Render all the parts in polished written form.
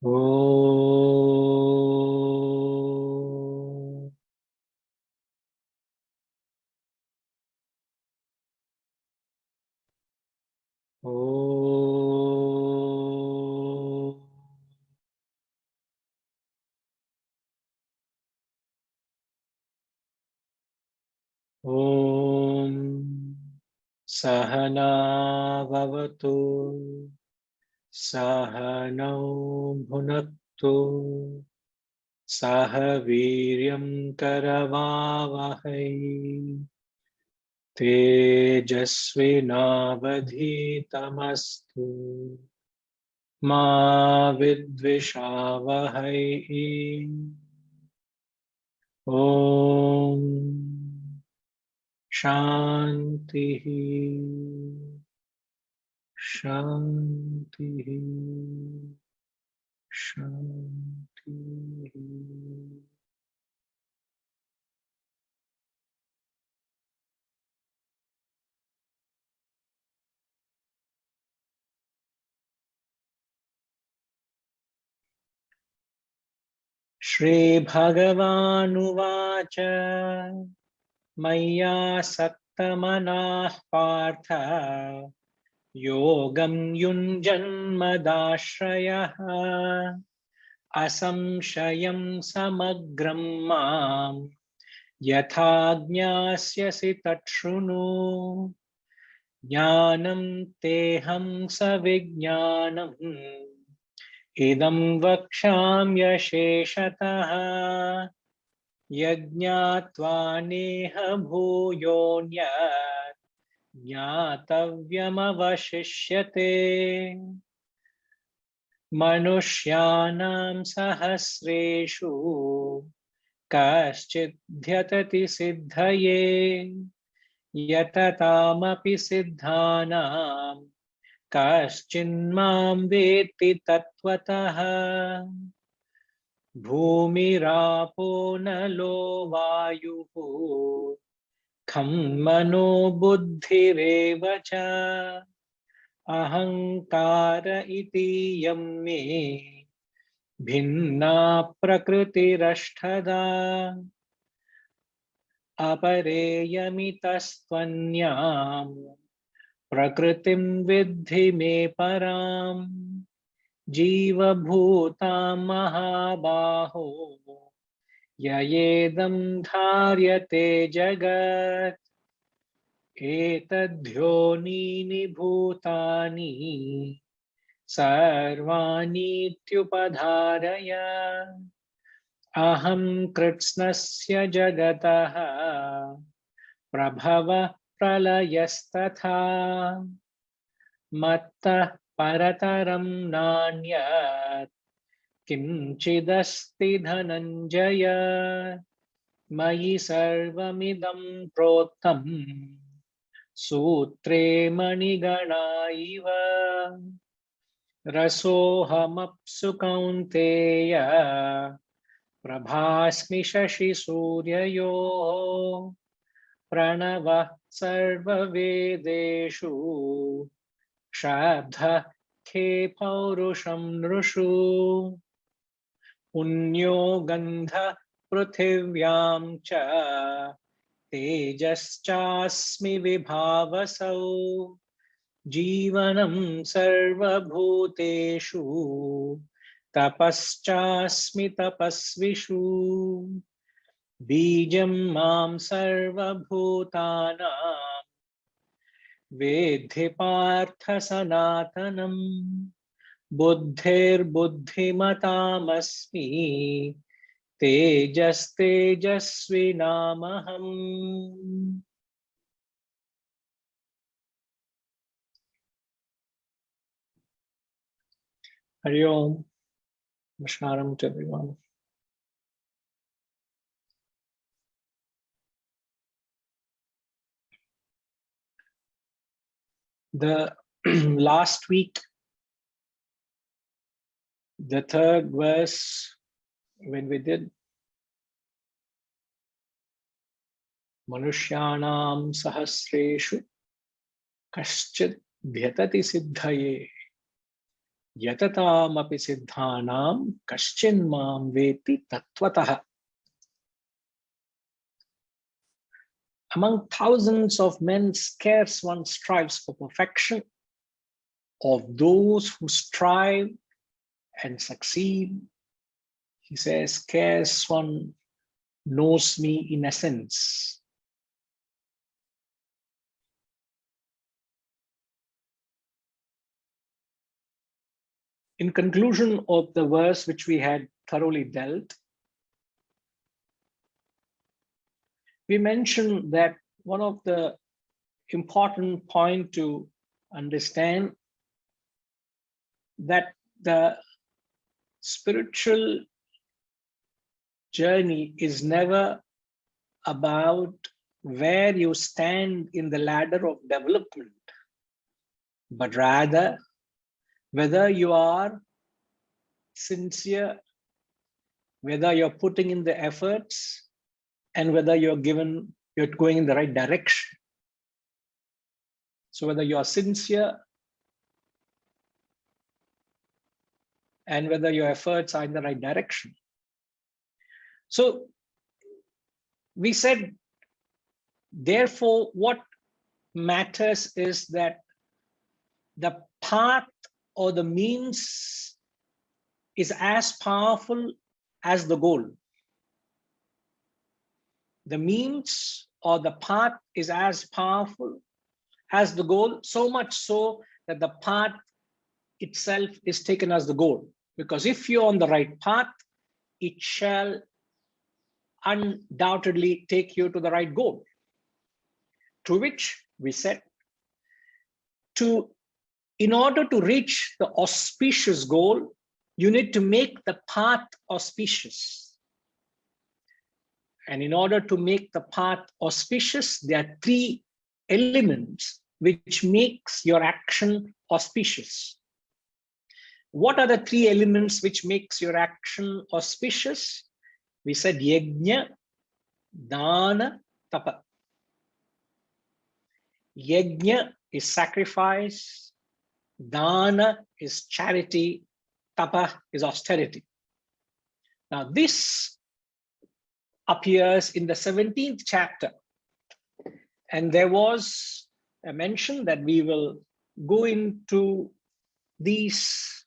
Om. Om. Om. Sahana Vavatu. Sahanau Bhunaktu. Sahaviryam Karavavahai. Tejasvinavadhitamastu. Ma vidvishavahai. Om Shanti Shanti Shanti. Shri Bhagavanuvacha Maya Saktamanah Partha Yogam Yunjanmadashrayah Asamshayam Samagram Mam Yathajñāsyasi Tatshunu Jnanam Teham Savijnanam Idam Vakshāmya Sheshatah Yagnyatva Neha Bhūyonyat Jnatavyam Avashishyate Manushyanam Sahasreshu Kaschid Dhyatati Siddhaye Yatatamapi Siddhanam Kaschinmam Veti Tattvataha Bhumirapo Nalo Vayuhu Kham Mano Buddhireva Cha Ahankara Iti Yamme Bhinna Prakritirashthada Apareyamitastvanyam Prakritim Vidhi Me Param Jiva Bhutam Mahabaho Yayedam Dharyate Jagat Etadhyonini Bhutani Sarvani Tyupadharaya Aham Kritsnasya Jagataha Prabhava Pralayasthatha Matta Parataram Nanyat Kimchidasti Dhananjaya Mayi Sarvamidam Protam Sutre Manigana Iva Rasohamapsu Kaunteya Prabhasmi Shashi Suryayo Pranava Sarva Vedeshu Shabdha Ke Paurusham Nrushu Punyo Gandha Pruthivyam Cha Tejaschasmi Vibhavasau Jivanam Sarva Bhuteshu Tapaschasmi Tapasvishu Bijam Mam Sarva Bhutanam Vedhi Partha Sanatanam Buddhir Buddhimatamasmi Tejas Tejasvinamaham. Hari Om. Namaskaram to everyone. The last week, the third verse, when we did Manushyanam Sahasreshu Kaschid Bhyatati Siddhaye. Yatatam api siddhanam kaschin mam veti tattvataha. Among thousands of men, scarce one strives for perfection. Of those who strive and succeed, he says, scarce one knows me in essence. In conclusion of the verse which we had thoroughly dealt, we mentioned that one of the important points to understand that the spiritual journey is never about where you stand in the ladder of development, but rather whether you are sincere, whether you're putting in the efforts, and whether you're going in the right direction. So whether you are sincere and whether your efforts are in the right direction. So we said, therefore, what matters is that the path or the means is as powerful as the goal. The means or the path is as powerful as the goal, so much so that the path itself is taken as the goal. Because if you're on the right path, it shall undoubtedly take you to the right goal. To which we said, in order to reach the auspicious goal, you need to make the path auspicious. And in order to make the path auspicious, there are three elements which makes your action auspicious. What are the three elements which makes your action auspicious? We said Yagnya, Dana, Tapa. Yagnya is sacrifice, Dana is charity, Tapa is austerity. Now this appears in the 17th chapter. And there was a mention that we will go into these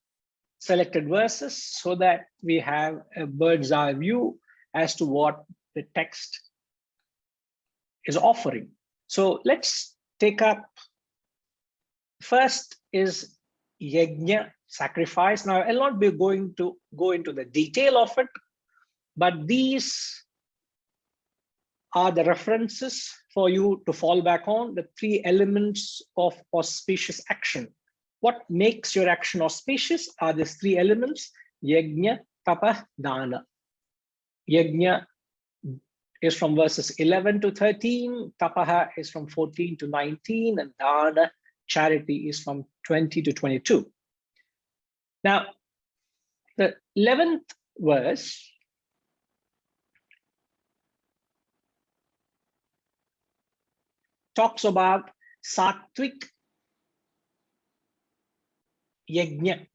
selected verses so that we have a bird's eye view as to what the text is offering. So let's take up, first is Yagnya, sacrifice. Now I'll not be going to go into the detail of it, but these are the references for you to fall back on, the three elements of auspicious action. What makes your action auspicious are these three elements: Yagnya, Tapa, Dana. Yagnya is from verses 11 to 13, Tapaha is from 14 to 19, and Dana, charity, is from 20 to 22. Now, the 11th verse talks about Sattvic Yagnya,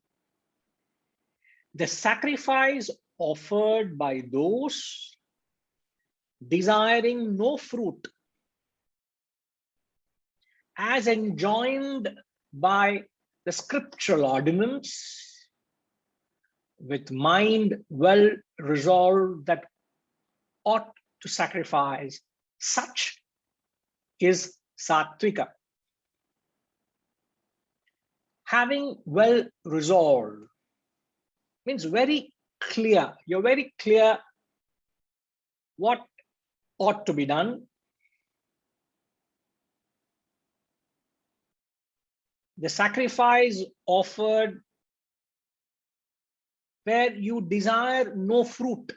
the sacrifice offered by those desiring no fruit, as enjoined by the scriptural ordinance, with mind well resolved that ought to sacrifice. Such is Sattvika. Having well resolved means very clear. You're very clear what ought to be done. The sacrifice offered where you desire no fruit.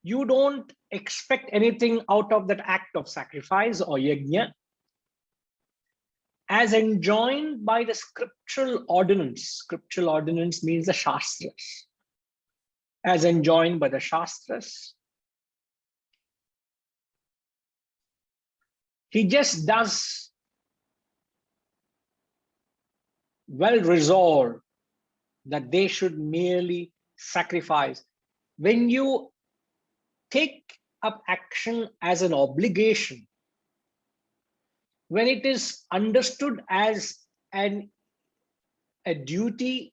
You don't expect anything out of that act of sacrifice or yajna, as enjoined by the scriptural ordinance. Scriptural ordinance means the Shastras. As enjoined by the Shastras. He just does well resolved that they should merely sacrifice. When you take up action as an obligation, when it is understood as a duty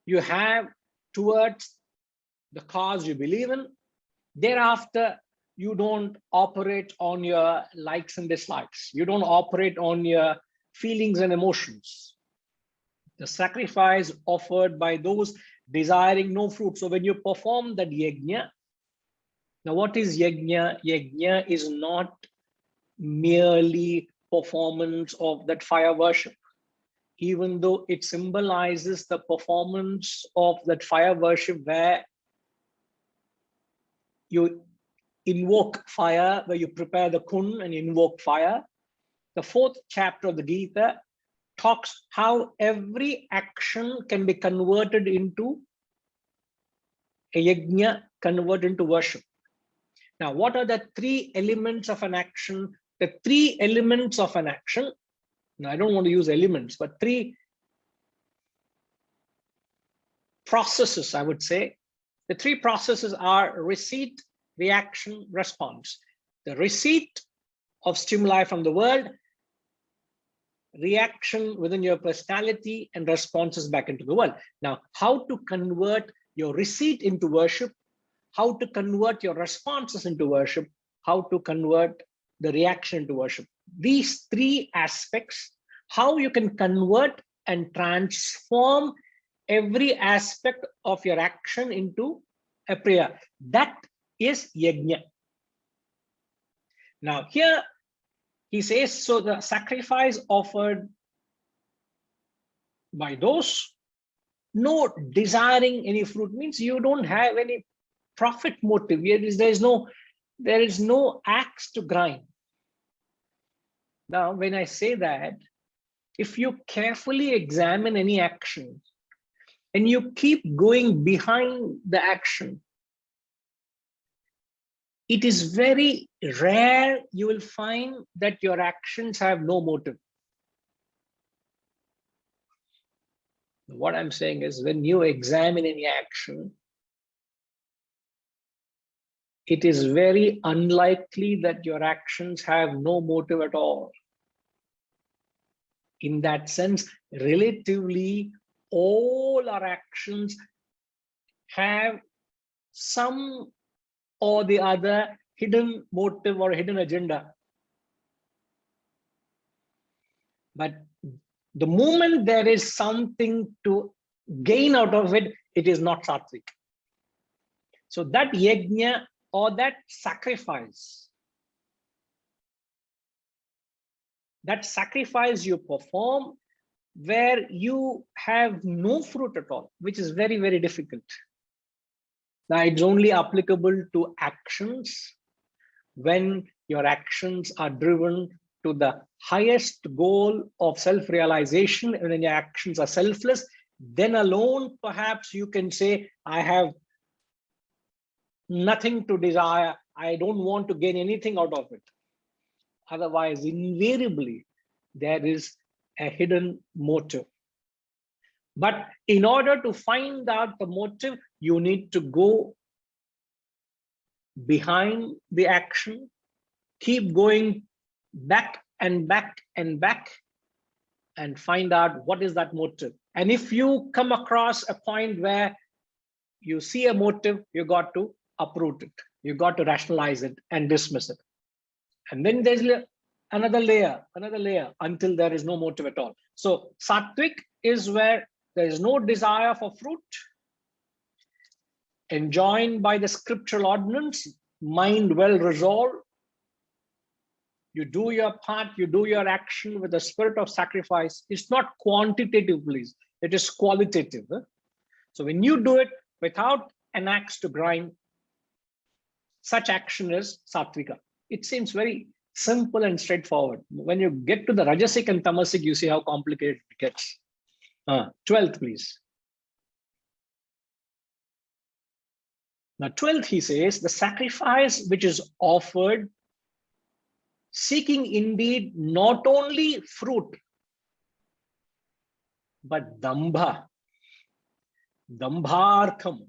you have towards the cause you believe in, thereafter you don't operate on your likes and dislikes. You don't operate on your feelings and emotions. The sacrifice offered by those desiring no fruit. So when you perform that yagnya, now what is yagnya? Yagnya is not merely performance of that fire worship, even though it symbolizes the performance of that fire worship where you invoke fire, where you prepare the kun and invoke fire. The 4th chapter of the Gita talks how every action can be converted into a yagnya, converted into worship. Now, what are the 3 elements of an action? The 3 elements of an action, now I don't want to use elements, but 3 processes, I would say. The 3 processes are receipt, reaction, response. The receipt of stimuli from the world, reaction within your personality, and responses back into the world. Now, how to convert your receipt into worship, how to convert your responses into worship, how to convert the reaction into worship. These 3 aspects, how you can convert and transform every aspect of your action into a prayer. That is yagnya. Now here he says, so the sacrifice offered by those no desiring any fruit means you don't have any profit motive. There is no axe to grind. Now, when I say that, if you carefully examine any action and you keep going behind the action, it is very rare you will find that your actions have no motive. What I'm saying is, when you examine any action, it is very unlikely that your actions have no motive at all. In that sense, relatively, all our actions have some or the other hidden motive or hidden agenda. But the moment there is something to gain out of it, it is not sattvic. So that yagnya or that sacrifice you perform where you have no fruit at all, which is very, very difficult. Now, it's only applicable to actions when your actions are driven to the highest goal of self-realization, and when your actions are selfless, then alone perhaps you can say, I have nothing to desire, I don't want to gain anything out of it. Otherwise, invariably, there is a hidden motive. But in order to find out the motive, you need to go behind the action, keep going back and back and back, and find out what is that motive. And if you come across a point where you see a motive, you got to uproot it. You got to rationalize it and dismiss it. And then there's another layer until there is no motive at all. So sattvic is where there is no desire for fruit, enjoined by the scriptural ordinance, mind well resolved. You do your part, you do your action with the spirit of sacrifice. It's not quantitative, please. It is qualitative. So when you do it without an axe to grind, such action is sattvika. It seems very simple and straightforward. When you get to the rajasic and tamasic, you see how complicated it gets. 12th, please. Now, 12th, he says, the sacrifice which is offered, seeking indeed not only fruit, But dambha, dambhartham,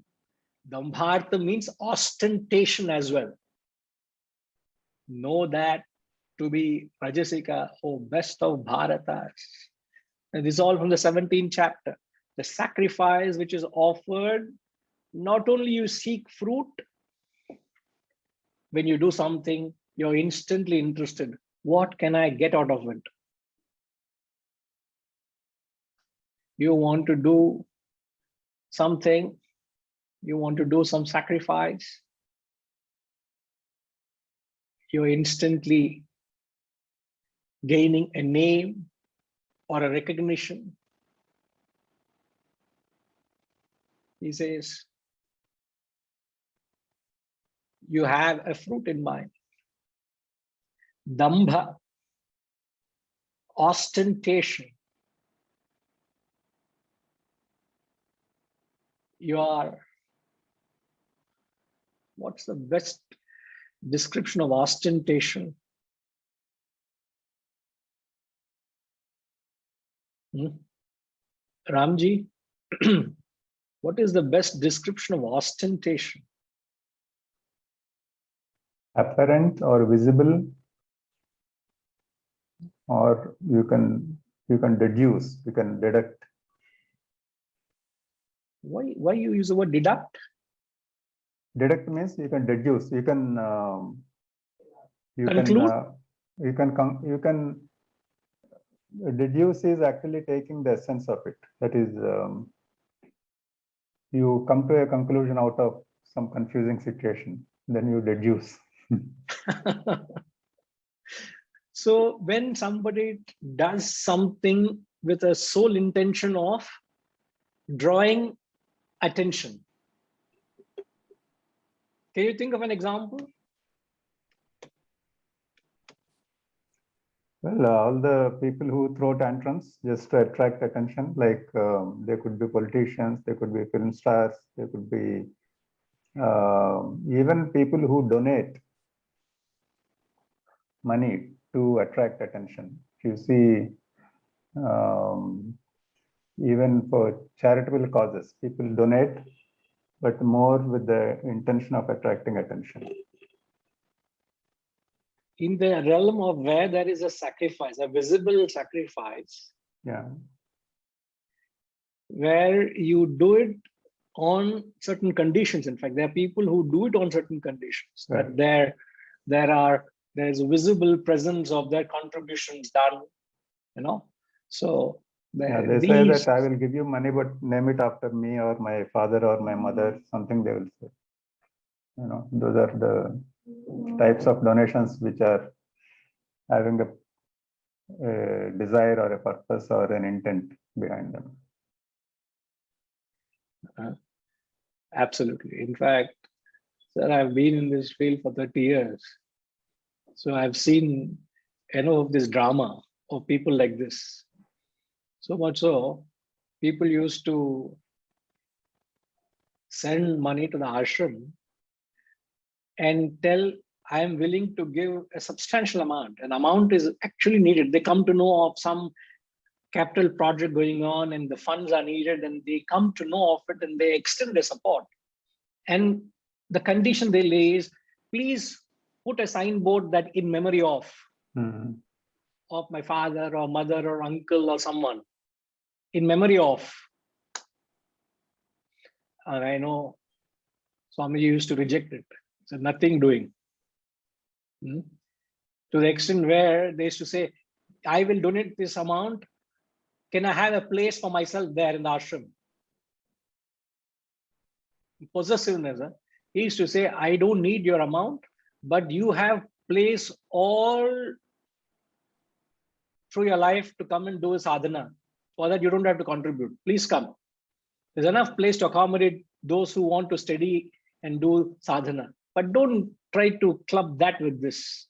dambhartham means ostentation as well. Know that to be Rajasika, oh best of Bharatas. And this is all from the 17th chapter. The sacrifice which is offered, not only you seek fruit, when you do something, you're instantly interested. What can I get out of it? You want to do something, you want to do some sacrifice, you're instantly gaining a name or a recognition. He says, you have a fruit in mind. Dambha, ostentation. You are, what's the best description of ostentation? Ramji, what is the best description of ostentation? Apparent or visible, or you can deduce, you can deduct. Why you use the word deduct? Deduct means you can deduce, you can Conclude? you can deduce is actually taking the essence of it. That is, you come to a conclusion out of some confusing situation, then you deduce. So when somebody does something with a sole intention of drawing attention, can you think of an example? Well, all the people who throw tantrums just to attract attention, like they could be politicians, they could be film stars, they could be even people who donate money to attract attention. If you see, even for charitable causes, people donate, but more with the intention of attracting attention. In the realm of where there is a sacrifice, a visible sacrifice, Yeah, where you do it on certain conditions. In fact, there are people who do it on certain conditions. right. That there's a visible presence of their contributions done, you know. So Yeah, they say that I will give you money, but name it after me or my father or my mother, something they will say. You know, those are the types of donations which are having a desire or a purpose or an intent behind them. Absolutely. In fact, sir, I've been in this field for 30 years. So I've seen of this drama of people like this. So much so, people used to send money to the ashram and tell, I am willing to give a substantial amount. An amount is actually needed. They come to know of some capital project going on and the funds are needed, and they come to know of it and they extend their support. And the condition they lay is, please put a signboard that in memory of my father or mother or uncle or someone, in memory of. And I know Swamiji used to reject it. So nothing doing. To the extent where they used to say, I will donate this amount. Can I have a place for myself there in the ashram? Possessiveness. He used to say, I don't need your amount, but you have place all through your life to come and do a sadhana. For that, you don't have to contribute. Please come. There's enough place to accommodate those who want to study and do sadhana. But don't try to club that with this.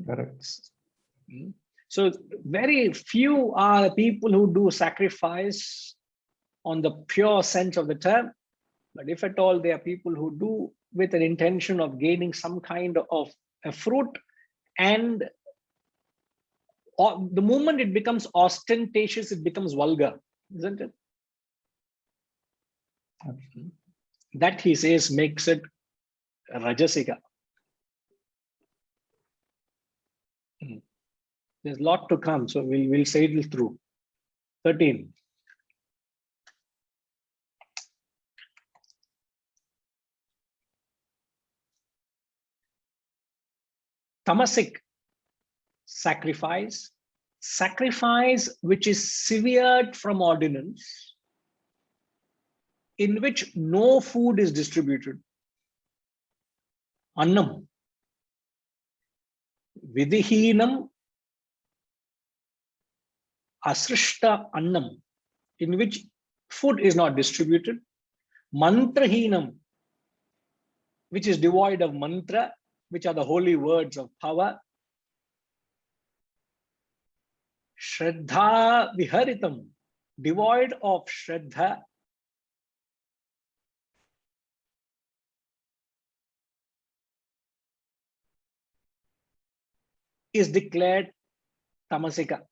Correct. So very few are people who do sacrifice on the pure sense of the term. But if at all, there are people who do with an intention of gaining some kind of a fruit and the moment it becomes ostentatious, it becomes vulgar, isn't it? That, he says, makes it rajasika. There's a lot to come, so we'll sail through. 13. Tamasic, sacrifice. Sacrifice which is severed from ordinance, in which no food is distributed. Annam. Vidihinam asrishta annam, in which food is not distributed. Mantrahinam, which is devoid of mantra, which are the holy words of power. Shraddha viharitam, devoid of shraddha. Is declared tamasika.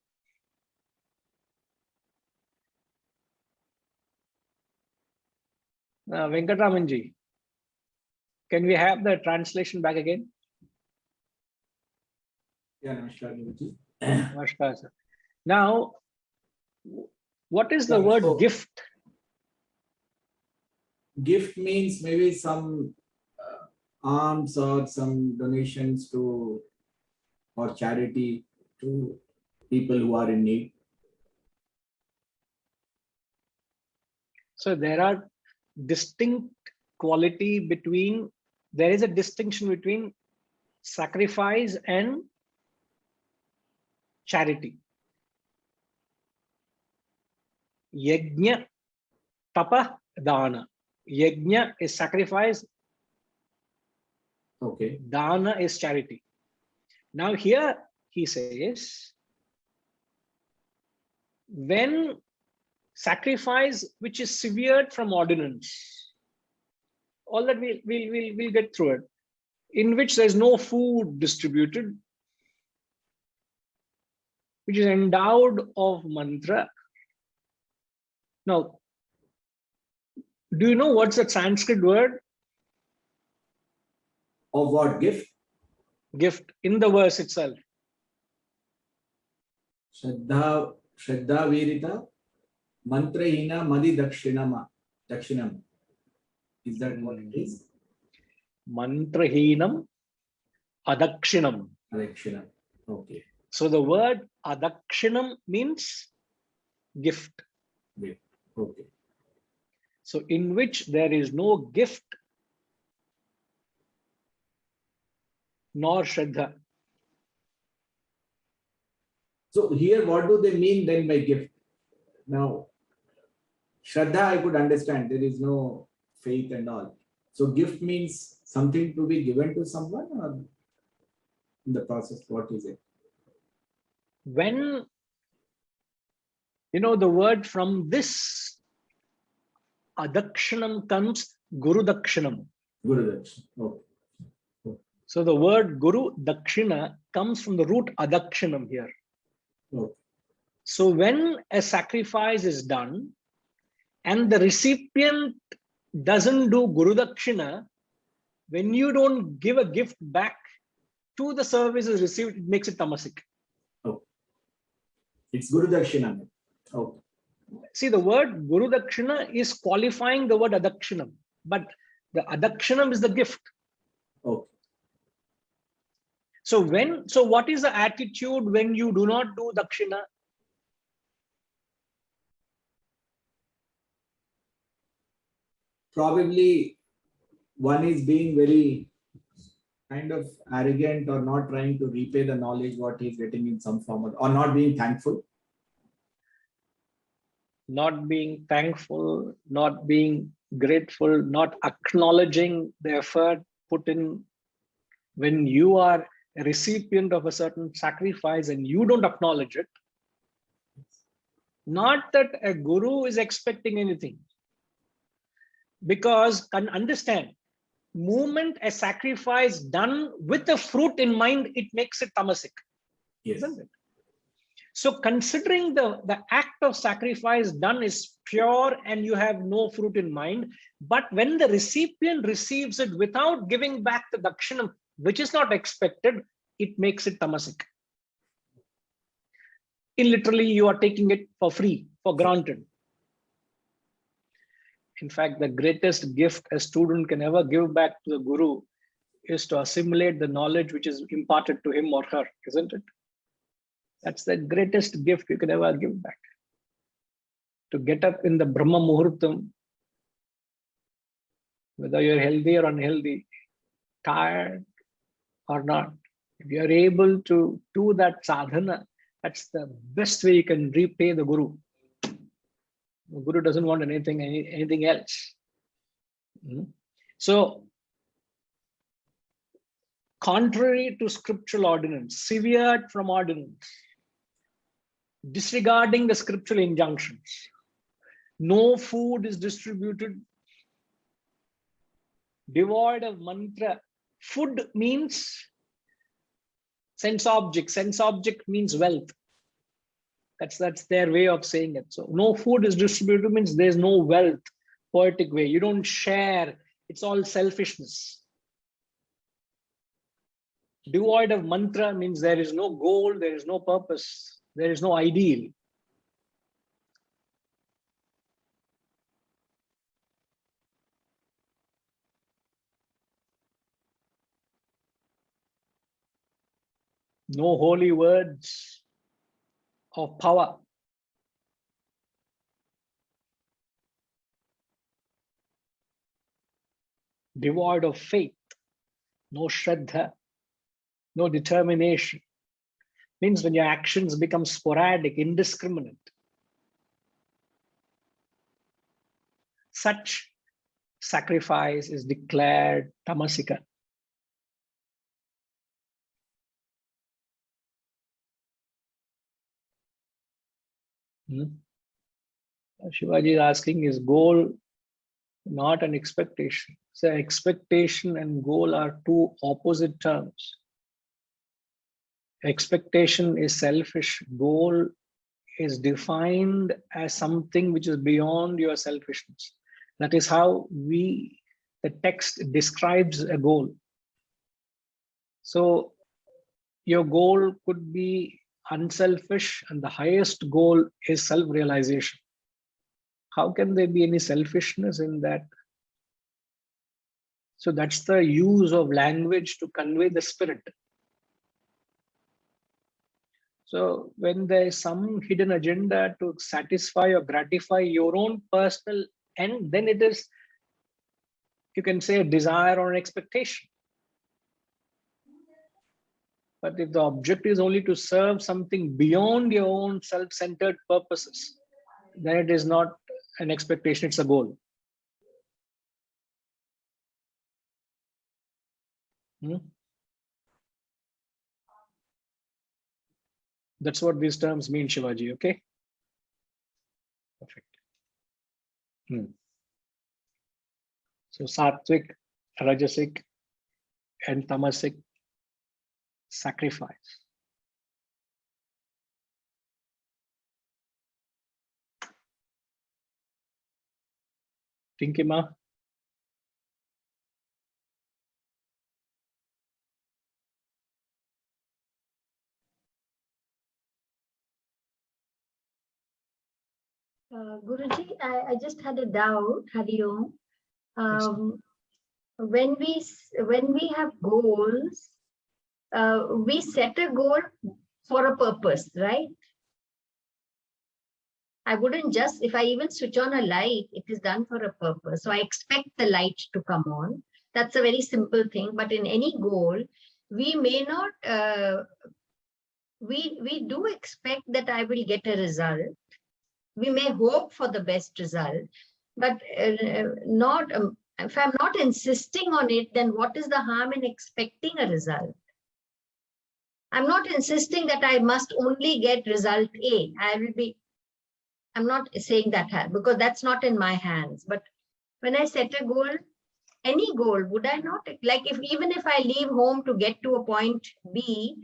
Venkatramanji, can we have the translation back again? Yeah, namaskar, Guruji. Namaskar, sir. Now, what is the Yeah, word so- gift? Gift means maybe some alms or some donations to or charity to people who are in need. So there are distinct quality between, there is a distinction between sacrifice and charity. Yagnya, tapa, dana. Yagnya is sacrifice, Okay. dana is charity. Now here he says, when sacrifice which is severed from ordinance, all that we'll get through it, in which there's no food distributed, which is endowed of mantra. Now, do you know what's the Sanskrit word? Of what? Gift? Gift, in the verse itself. Shraddha virita mantrahina madi dakshinam. Is that what it is? Mantrahinam adakshinam. Dakshinam. Okay. So the word adakshinam means gift. Wait. Okay. So in which there is no gift nor shraddha. So here, what do they mean then by gift? Now, Shraddha, I could understand. There is no faith and all. So gift means something to be given to someone, or in the process, what is it? When, you know, the word from this adakshinam comes guru dakshinam. Guru Dakshin. Okay. So the word guru dakshina comes from the root adakshinam here. Okay. So when a sacrifice is done and the recipient doesn't do guru dakshina, when you don't give a gift back to the services received, it makes it tamasik. Okay. It's Guru Dakshina. Okay. See, the word guru dakshina is qualifying the word adakshinam, but the adakshinam is the gift. Okay. So what is the attitude when you do not do dakshina? Probably one is being very kind of arrogant or not trying to repay the knowledge what he's getting in some form or not being thankful. Not being thankful, not being grateful, not acknowledging the effort put in. When you are a recipient of a certain sacrifice and you don't acknowledge it, not that a guru is expecting anything, because can understand, moment a sacrifice done with the fruit in mind, it makes it tamasik, Yes. isn't it? So considering the act of sacrifice done is pure and you have no fruit in mind, but when the recipient receives it without giving back the dakshinam, which is not expected, it makes it tamasic. Literally, you are taking it for free, for granted. In fact, the greatest gift a student can ever give back to the guru is to assimilate the knowledge which is imparted to him or her, isn't it? That's the greatest gift you can ever give back. To get up in the Brahma Muhurtam, whether you're healthy or unhealthy, tired or not, if you're able to do that sadhana, that's the best way you can repay the guru. The guru doesn't want anything else. So, contrary to scriptural ordinance, severed from ordinance, disregarding the scriptural injunctions, no food is distributed, devoid of mantra. Food means sense object. Sense object means wealth. That's their way of saying it. So no food is distributed means there's no wealth, poetic way. You don't share. It's all selfishness. Devoid of mantra means there is no goal, there is no purpose, there is no ideal. No holy words of power. Devoid of faith, no shraddha, no determination. Means when your actions become sporadic, indiscriminate. Such sacrifice is declared tamasika. Shivaji is asking, is goal not an expectation? So expectation and goal are two opposite terms. Expectation is selfish. Goal is defined as something which is beyond your selfishness. That is how the text describes a goal. So your goal could be unselfish and the highest goal is self-realization. How can there be any selfishness in that? So that's the use of language to convey the spirit. So when there is some hidden agenda to satisfy or gratify your own personal end, then it is, you can say, a desire or an expectation. But if the object is only to serve something beyond your own self-centered purposes, then it is not an expectation, it's a goal. That's what these terms mean, Shivaji, okay? Perfect. So sattvic, rajasic, and tamasic sacrifice. Tinkima? Guruji, I just had a doubt, Hari Om. When we have goals, we set a goal for a purpose, right? I wouldn't just, if I even switch on a light, it is done for a purpose. So I expect the light to come on. That's a very simple thing. But in any goal, we may not, we do expect that I will get a result. We may hope for the best result, but not, if I'm not insisting on it, then what is the harm in expecting a result? I'm not insisting that I must only get result A. I'm not saying that because that's not in my hands. But when I set a goal, any goal, would I not? Like even if I leave home to get to a point B,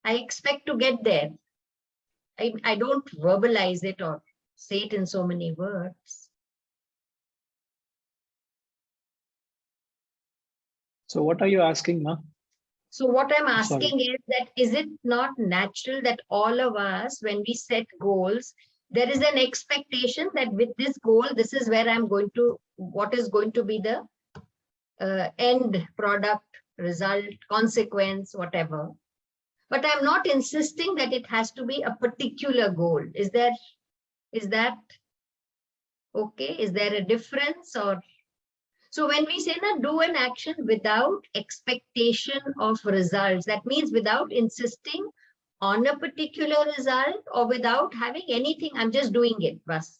I expect to get there. I don't verbalize it or say it in so many words. So what are you asking, Ma? So what I'm Sorry. asking is that, is it not natural that all of us, when we set goals, there is an expectation that with this goal, this is where I'm going to, what is going to be the end product, result, consequence, whatever. But I'm not insisting that it has to be a particular goal. Is that okay? Is there a difference? Or so when we say that do an action without expectation of results, that means without insisting on a particular result or without having anything, I'm just doing it. Bas.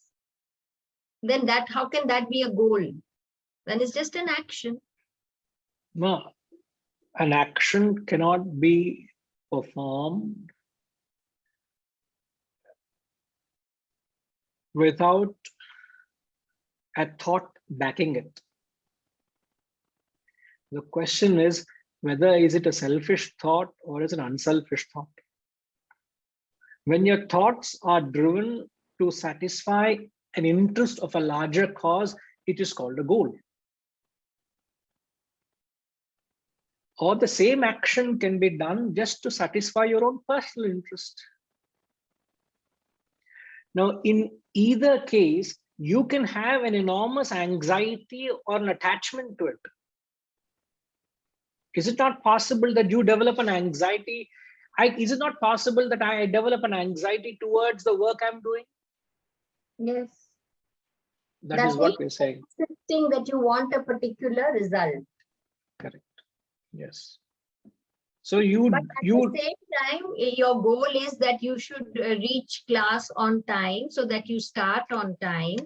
Then that, how can that be a goal? Then it's just an action. No, an action cannot be performed without a thought backing it. The question is whether is it a selfish thought or is it an unselfish thought. When your thoughts are driven to satisfy an interest of a larger cause, it is called a goal. Or the same action can be done just to satisfy your own personal interest. Now, in either case, you can have an enormous anxiety or an attachment to it. Is it not possible that you develop an anxiety? Is it not possible that I develop an anxiety towards the work I'm doing? Yes. That is what we're saying. Insisting that you want a particular result. Correct. Yes. So you, but at the same time, your goal is that you should reach class on time, so that you start on time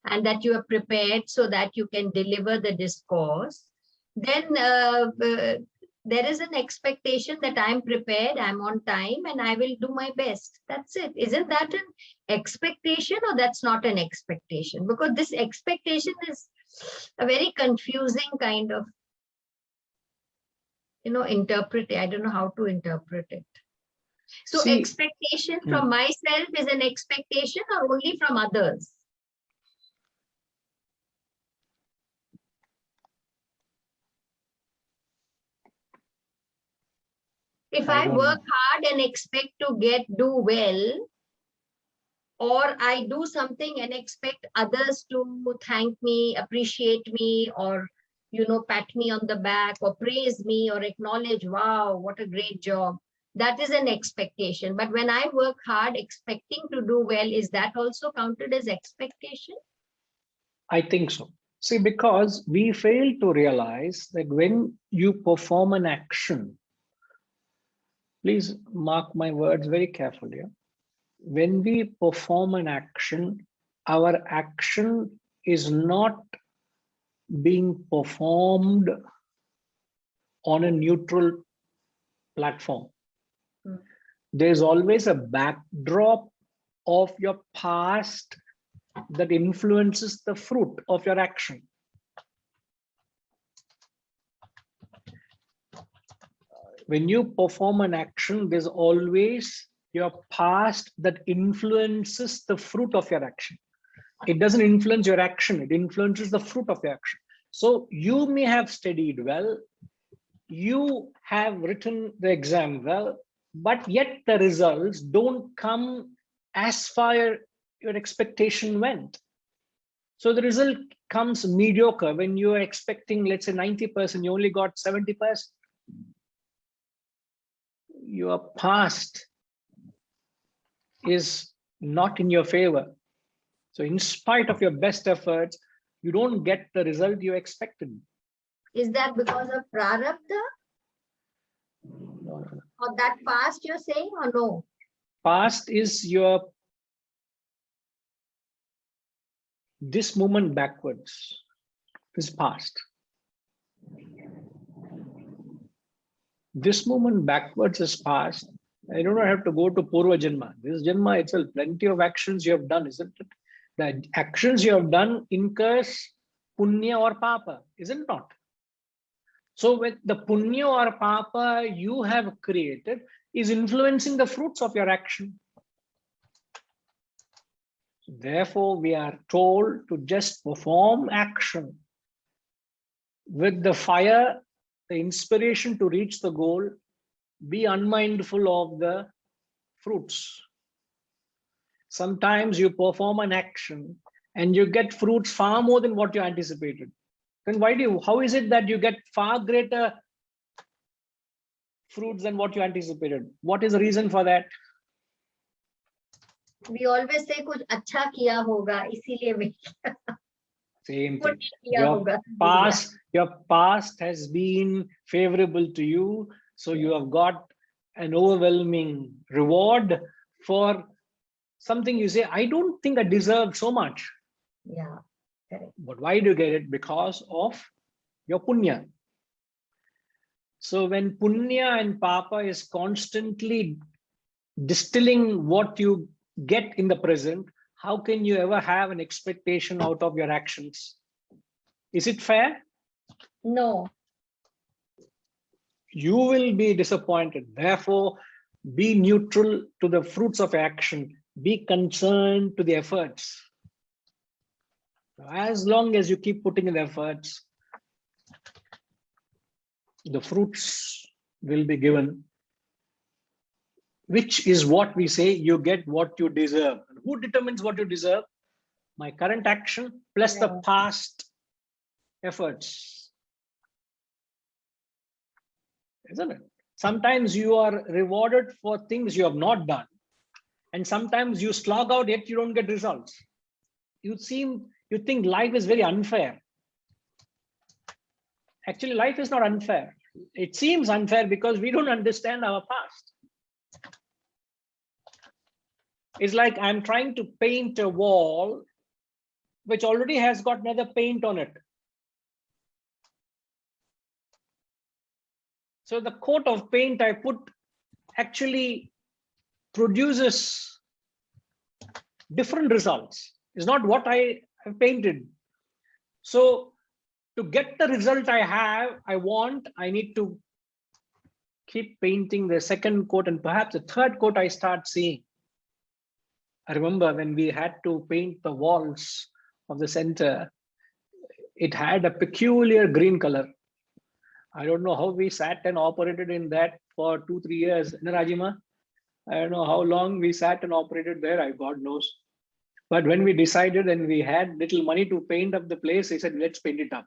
and that you are prepared so that you can deliver the discourse. Then there is an expectation that I'm prepared, I'm on time, and I will do my best. That's it. Isn't that an expectation, or that's not an expectation? Because this expectation is a very confusing kind of, interpret. I don't know how to interpret it. So see, expectation from myself is an expectation, or only from others? If I work hard and expect to do well, or I do something and expect others to thank me, appreciate me, or pat me on the back, or praise me, or acknowledge, wow, what a great job. That is an expectation. But when I work hard expecting to do well, is that also counted as expectation? I think so. See, because we fail to realize that when you perform an action, please mark my words very carefully. When we perform an action, our action is not being performed on a neutral platform. There's always a backdrop of your past that influences the fruit of your action. When you perform an action, there's always your past that influences the fruit of your action. It doesn't influence your action, it influences the fruit of your action. So you may have studied well, you have written the exam well, but yet the results don't come as far your expectation went. So the result comes mediocre. When you are expecting, let's say 90%, you only got 70%. Your past is not in your favor. So in spite of your best efforts, you don't get the result you expected. Is that because of prarabdha? No. Or that past you're saying, or no? Past is your this movement backwards is past. This movement backwards is past. I don't have to go to Purva Janma. This Janma itself, plenty of actions you have done, isn't it? The actions you have done incurs punya or papa, isn't it not? So with the punya or papa you have created is influencing the fruits of your action. Therefore, we are told to just perform action with the fire, the inspiration to reach the goal. Be unmindful of the fruits. Sometimes you perform an action and you get fruits far more than what you anticipated. Then how is it that you get far greater fruits than what you anticipated? What is the reason for that? We always say कुछ अच्छा किया होगा इसीलिए मैं Same कुछ thing. किया होगा Your past has been favorable to you, so you have got an overwhelming reward for something you say, I don't think I deserve so much. Yeah, correct. But why do you get it? Because of your punya. So when punya and papa is constantly distilling what you get in the present, how can you ever have an expectation out of your actions? Is it fair? No. You will be disappointed. Therefore, be neutral to the fruits of action. Be concerned to the efforts. As long as you keep putting in the efforts, the fruits will be given, which is what we say, you get what you deserve. Who determines what you deserve? My current action plus the past efforts. Isn't it? Sometimes you are rewarded for things you have not done. And sometimes you slog out, yet you don't get results. You think life is very unfair. Actually, life is not unfair. It seems unfair because we don't understand our past. It's like I'm trying to paint a wall which already has got another paint on it. So the coat of paint I put actually produces different results. It's not what I have painted. So to get the result I need to keep painting the second coat, and perhaps the third coat I start seeing. I remember when we had to paint the walls of the center, it had a peculiar green color. I don't know how we sat and operated in that for 2-3 years. Rajima, I don't know how long we sat and operated there, God knows. But when we decided and we had little money to paint up the place, he said, let's paint it up.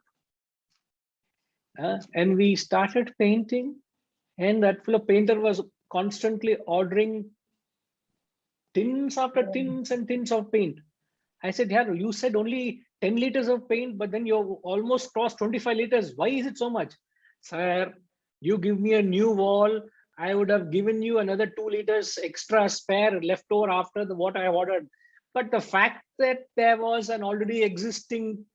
And we started painting, and that fellow painter was constantly ordering tins after tins and tins of paint. I said, yeah, you said only 10 liters of paint, but then you almost crossed 25 liters. Why is it so much? Sir, you give me a new wall, I would have given you another 2 liters extra spare left over after what I ordered. But the fact that there was an already existing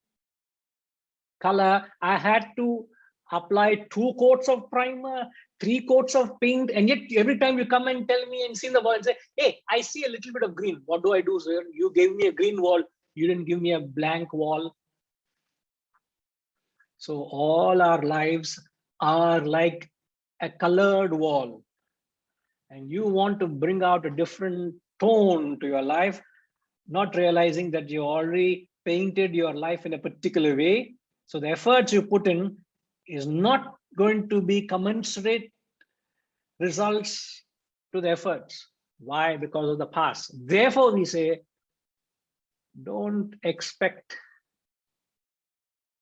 color, I had to apply 2 coats of primer, 3 coats of paint, and yet every time you come and tell me and see the wall and say, hey, I see a little bit of green. What do I do, sir? You gave me a green wall. You didn't give me a blank wall. So all our lives are like a colored wall. And you want to bring out a different tone to your life, not realizing that you already painted your life in a particular way. So the efforts you put in is not going to be commensurate results to the efforts. Why? Because of the past. Therefore, we say, don't expect,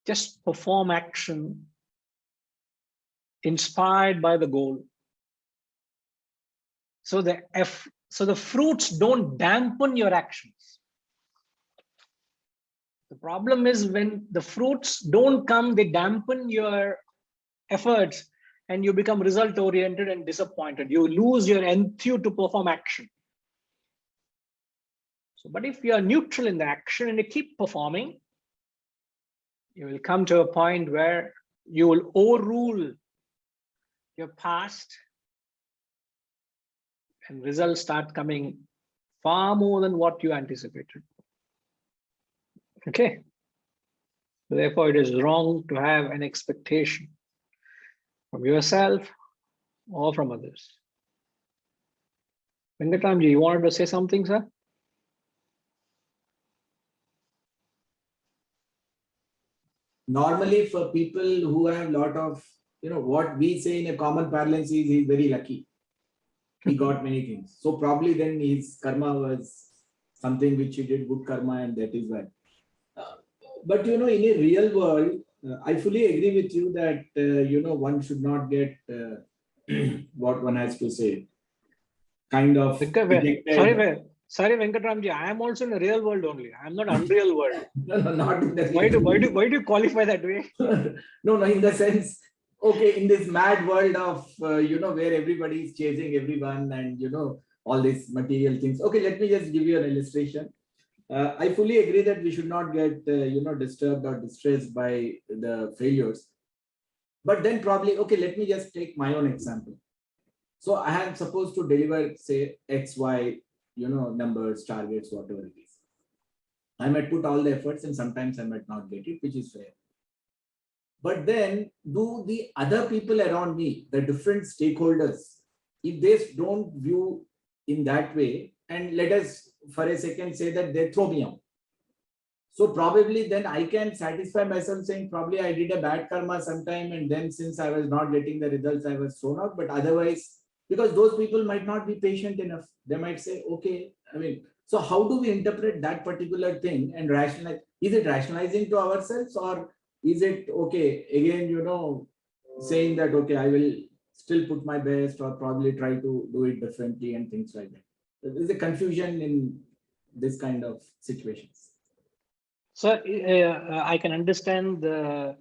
just perform action inspired by the goal. So the fruits don't dampen your actions. The problem is when the fruits don't come, they dampen your efforts and you become result oriented and disappointed. You lose your enthuse to perform action. So, but if you are neutral in the action and you keep performing, you will come to a point where you will overrule your past and results start coming far more than what you anticipated. Okay. Therefore, it is wrong to have an expectation from yourself or from others. Venkatamji, you wanted to say something, sir? normally for people who have a lot of, what we say in a common parlance is he's very lucky. He got many things. So probably then his karma was something which he did good karma, and that is why. But in a real world, I fully agree with you that one should not get what one has to say, kind of dejected. Sorry, Venkatramji, I am also in the real world only. I am not unreal world. No, not in the Why do you qualify that way? No, in the sense, okay, in this mad world of where everybody is chasing everyone and all these material things. Okay, let me just give you an illustration. I fully agree that we should not get disturbed or distressed by the failures. But then probably, okay, let me just take my own example. So I am supposed to deliver, say, X, Y, numbers, targets, whatever it is. I might put all the efforts and sometimes I might not get it, which is fair. But then do the other people around me, the different stakeholders, if they don't view in that way, and let us for a second say that they throw me out. So probably then I can satisfy myself saying probably I did a bad karma sometime, and then since I was not getting the results, I was thrown out. But otherwise, because those people might not be patient enough, they might say, okay, so how do we interpret that particular thing and rationalize? Is it rationalizing to ourselves, or is it, okay, again, saying that, okay, I will still put my best or probably try to do it differently and things like that? There's a confusion in this kind of situations. So I can understand the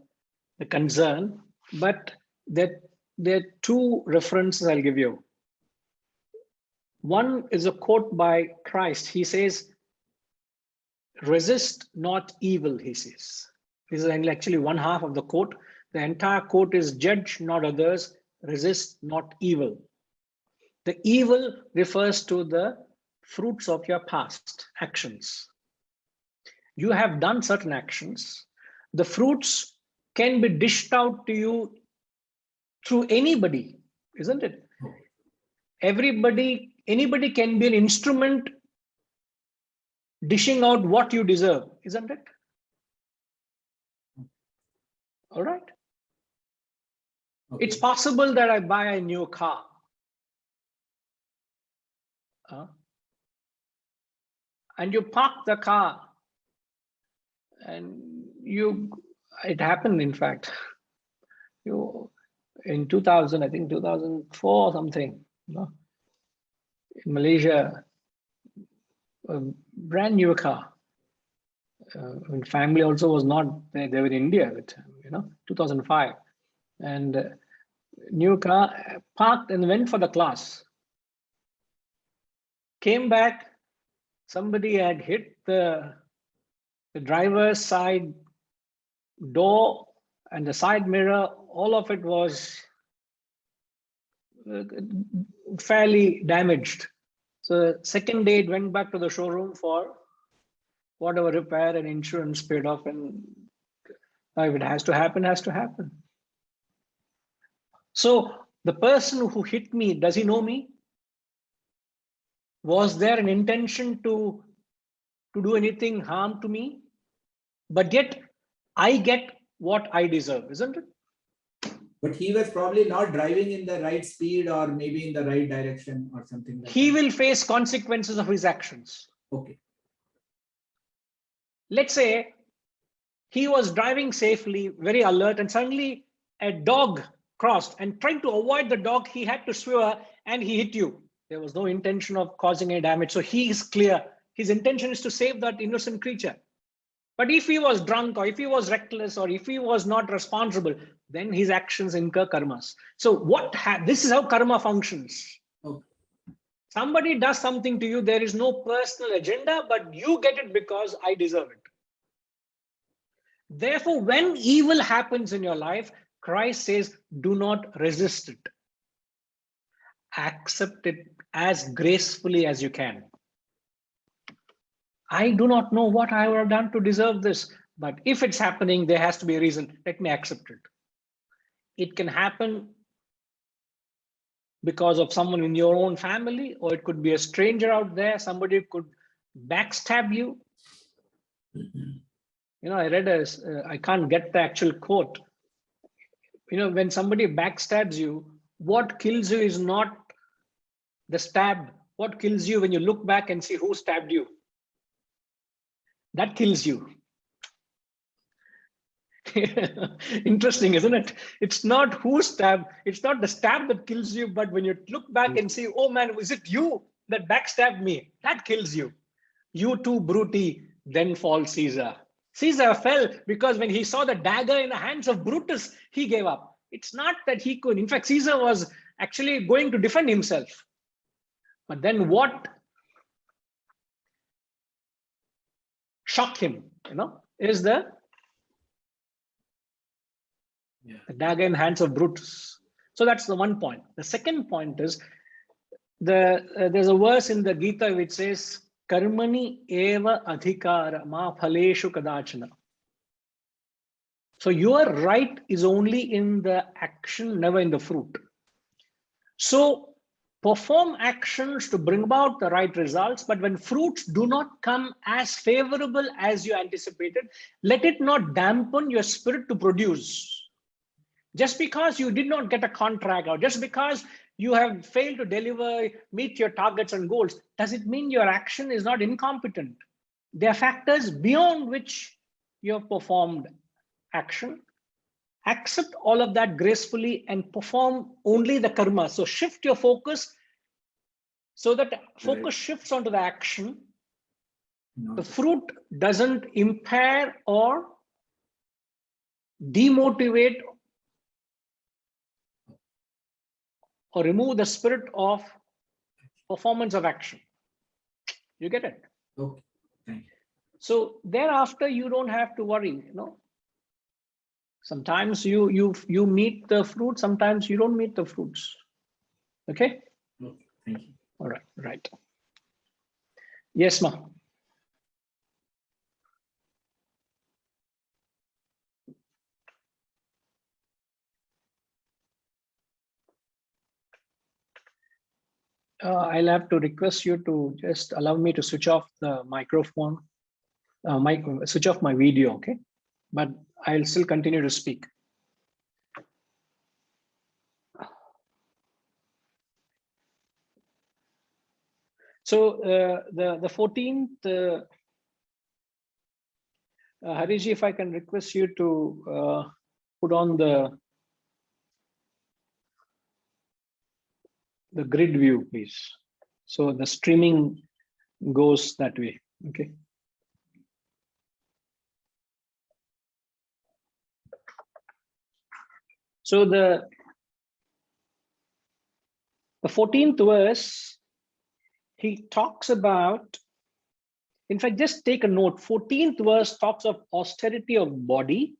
concern, but there are two references I'll give you. One is a quote by Christ. He says, resist not evil, he says. This is actually one half of the quote. The entire quote is, judge not others, resist not evil. The evil refers to the fruits of your past actions. You have done certain actions. The fruits can be dished out to you through anybody, isn't it? Anybody can be an instrument dishing out what you deserve, isn't it? All right. Okay. It's possible that I buy a new car. And you park the car and it happened, in fact, in 2000, I think 2004 or something, in Malaysia, a brand new car. Family also was not, they were in India at the time, 2005. And new car, parked and went for the class. Came back, somebody had hit the driver's side door and the side mirror. All of it was fairly damaged. So second day it went back to the showroom for whatever repair, and insurance paid off, and if it has to happen, has to happen. So the person who hit me, does he know me? Was there an intention to do anything harm to me? But yet I get what I deserve, isn't it? But he was probably not driving in the right speed or maybe in the right direction or something like that. He will face consequences of his actions. Okay. Let's say he was driving safely, very alert, and suddenly a dog crossed, and trying to avoid the dog, he had to swerve and he hit you. There was no intention of causing any damage. So he is clear. His intention is to save that innocent creature. But if he was drunk, or if he was reckless, or if he was not responsible, then his actions incur karmas. So this is how karma functions. Okay. Somebody does something to you, there is no personal agenda, but you get it because I deserve it. Therefore, when evil happens in your life, Christ says, do not resist it. Accept it as gracefully as you can. I do not know what I would have done to deserve this, but if it's happening, there has to be a reason. Let me accept it. It can happen because of someone in your own family, or it could be a stranger out there. Somebody could backstab you. I read I can't get the actual quote. When somebody backstabs you, what kills you is not the stab. What kills you when you look back and see who stabbed you? That kills you. Interesting, isn't it? It's not who stabbed, it's not the stab that kills you, but when you look back and see, oh man, was it you that backstabbed me? That kills you. You too, Bruti, then fall Caesar. Caesar fell because when he saw the dagger in the hands of Brutus, he gave up. It's not that he could. In fact, Caesar was actually going to defend himself. But then what shocked him, is the dagger in the hands of Brutus. So that's the one point. The second point is there's a verse in the Gita which says, Karmani eva adhikara ma phaleshu kadachana. So your right is only in the action, never in the fruit. So perform actions to bring about the right results, but when fruits do not come as favorable as you anticipated, let it not dampen your spirit to produce. Just because you did not get a contract, or just because you have failed to deliver, meet your targets and goals, does it mean your action is not incompetent? There are factors beyond which you have performed action. Accept all of that gracefully and perform only the karma. So shift your focus so that focus shifts onto the action. The fruit doesn't impair or demotivate or remove the spirit of performance of action. You get it? Okay. Thank you. So thereafter, you don't have to worry. Sometimes you meet the fruit, sometimes you don't meet the fruits. Okay. Okay. Thank you. All right. Right. Yes, ma. I'll have to request you to just allow me to switch off the microphone, switch off my video, okay? But I'll still continue to speak. So the 14th, Hariji, if I can request you to put on the grid view, please. So the streaming goes that way, okay? So the 14th verse, he talks about, in fact, just take a note, 14th verse talks of austerity of body.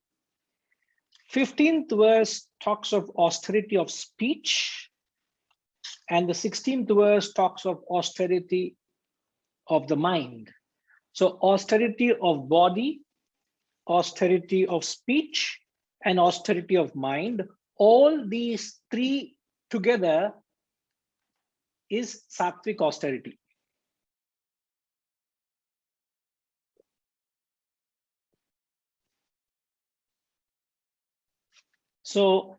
15th verse talks of austerity of speech. And the 16th verse talks of austerity of the mind. So austerity of body, austerity of speech, and austerity of mind, all these three together is sattvic austerity. So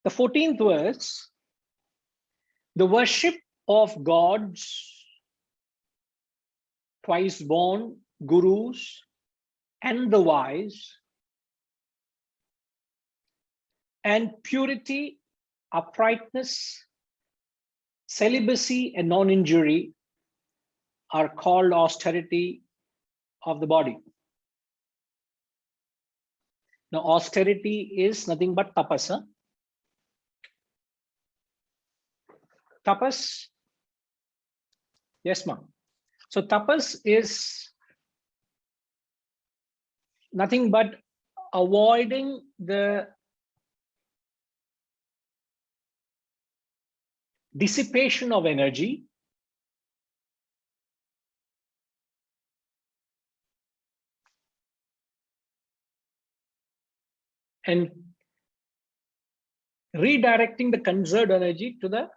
the 14th verse, the worship of gods, twice born, gurus, and the wise, and purity, uprightness, celibacy, and non-injury are called austerity of the body. Now, austerity is nothing but tapas. Tapas, yes, ma'am. So tapas is nothing but avoiding the dissipation of energy and redirecting the conserved energy to the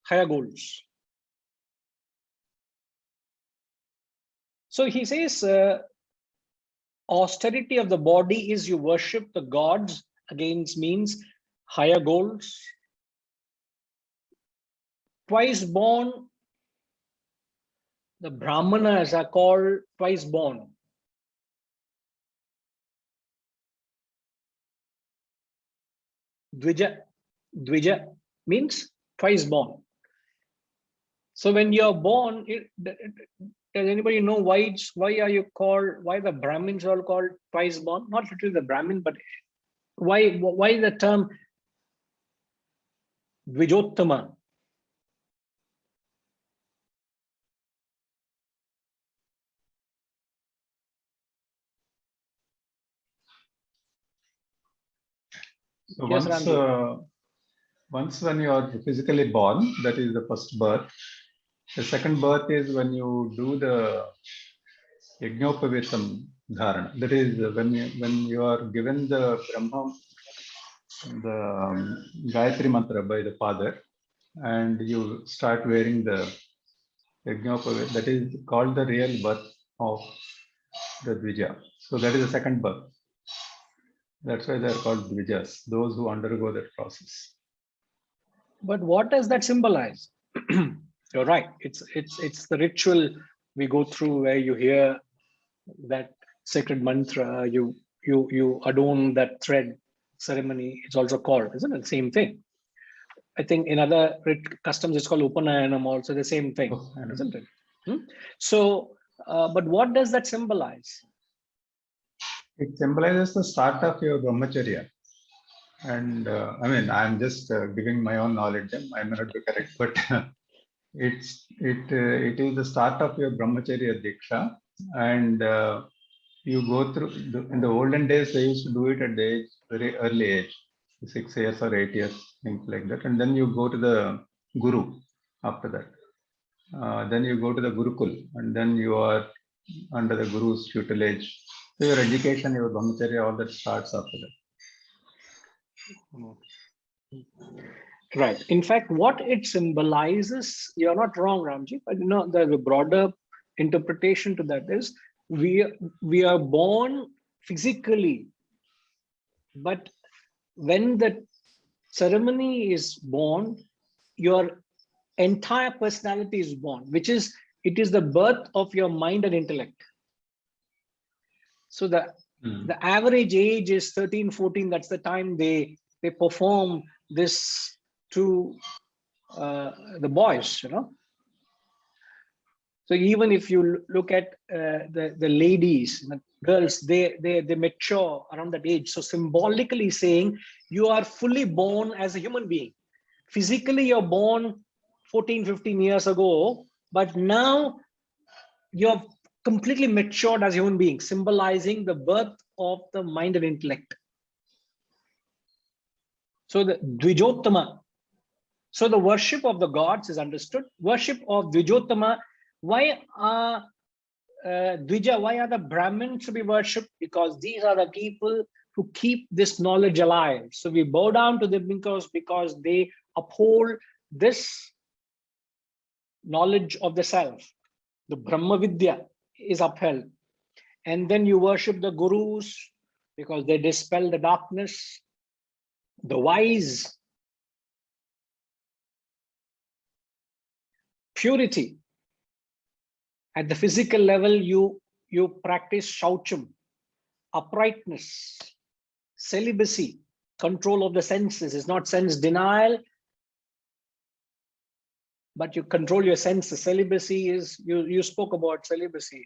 higher goals. So he says, austerity of the body is you worship the gods, against means higher goals. Twice born, the Brahmanas are called twice born. Dvija means twice born. So when you're born, does anybody know why are you called, why the Brahmins are called twice born? Not literally the Brahmin, but why the term Dvijottama? So Yes, Ramji. once when you are physically born, that is the first birth. The second birth is when you do the Yagnopavitam Dharana. That is when you are given the Brahma, the Gayatri Mantra by the father, and you start wearing the Yagnopavitam. That is called the real birth of the Dvija. So that is the second birth. That's why they are called Dvijas, those who undergo that process. But what does that symbolize? You're right. It's the ritual we go through where you hear that sacred mantra, you adorn that thread ceremony. It's also called, isn't it? Same thing. I think in other customs it's called Upanayanam, also the same thing, isn't it? So, but what does that symbolize? It symbolizes the start of your brahmacharya. And I mean, I'm just giving my own knowledge. I may not be correct, but it is the start of your brahmacharya diksha. And you go through, in the olden days, they used to do it at the age, very early age, 6 years or 8 years, things like that. And then you go to the guru after that. Then you go to the Gurukul, and then you are under the guru's tutelage. So your education, your brahmacharya, all that starts after that. Right. In fact, what it symbolizes, you're not wrong, Ramji, but you know, the broader interpretation to that is we are born physically, but when the ceremony is born, your entire personality is born, which is, it is the birth of your mind and intellect. So the average age is 13, 14. That's the time they perform this to the boys, you know. So even if you look at the ladies, the girls, they mature around that age. So symbolically saying you are fully born as a human being. Physically, you're born 14, 15 years ago, but now you're completely matured as a human being, symbolizing the birth of the mind and intellect. So the Dvijottama. So the worship of the gods is understood. Worship of Dvijottama. Why are Dvija? Why are the Brahmins to be worshipped? Because these are the people who keep this knowledge alive. So we bow down to them because they uphold this knowledge of the self. The Brahma Vidya is upheld. And then you worship the gurus because they dispel the darkness. The wise, purity. At the physical level, you practice shaucham, uprightness, celibacy, control of the senses. Is not sense denial, but you control your senses. Celibacy is, you spoke about celibacy.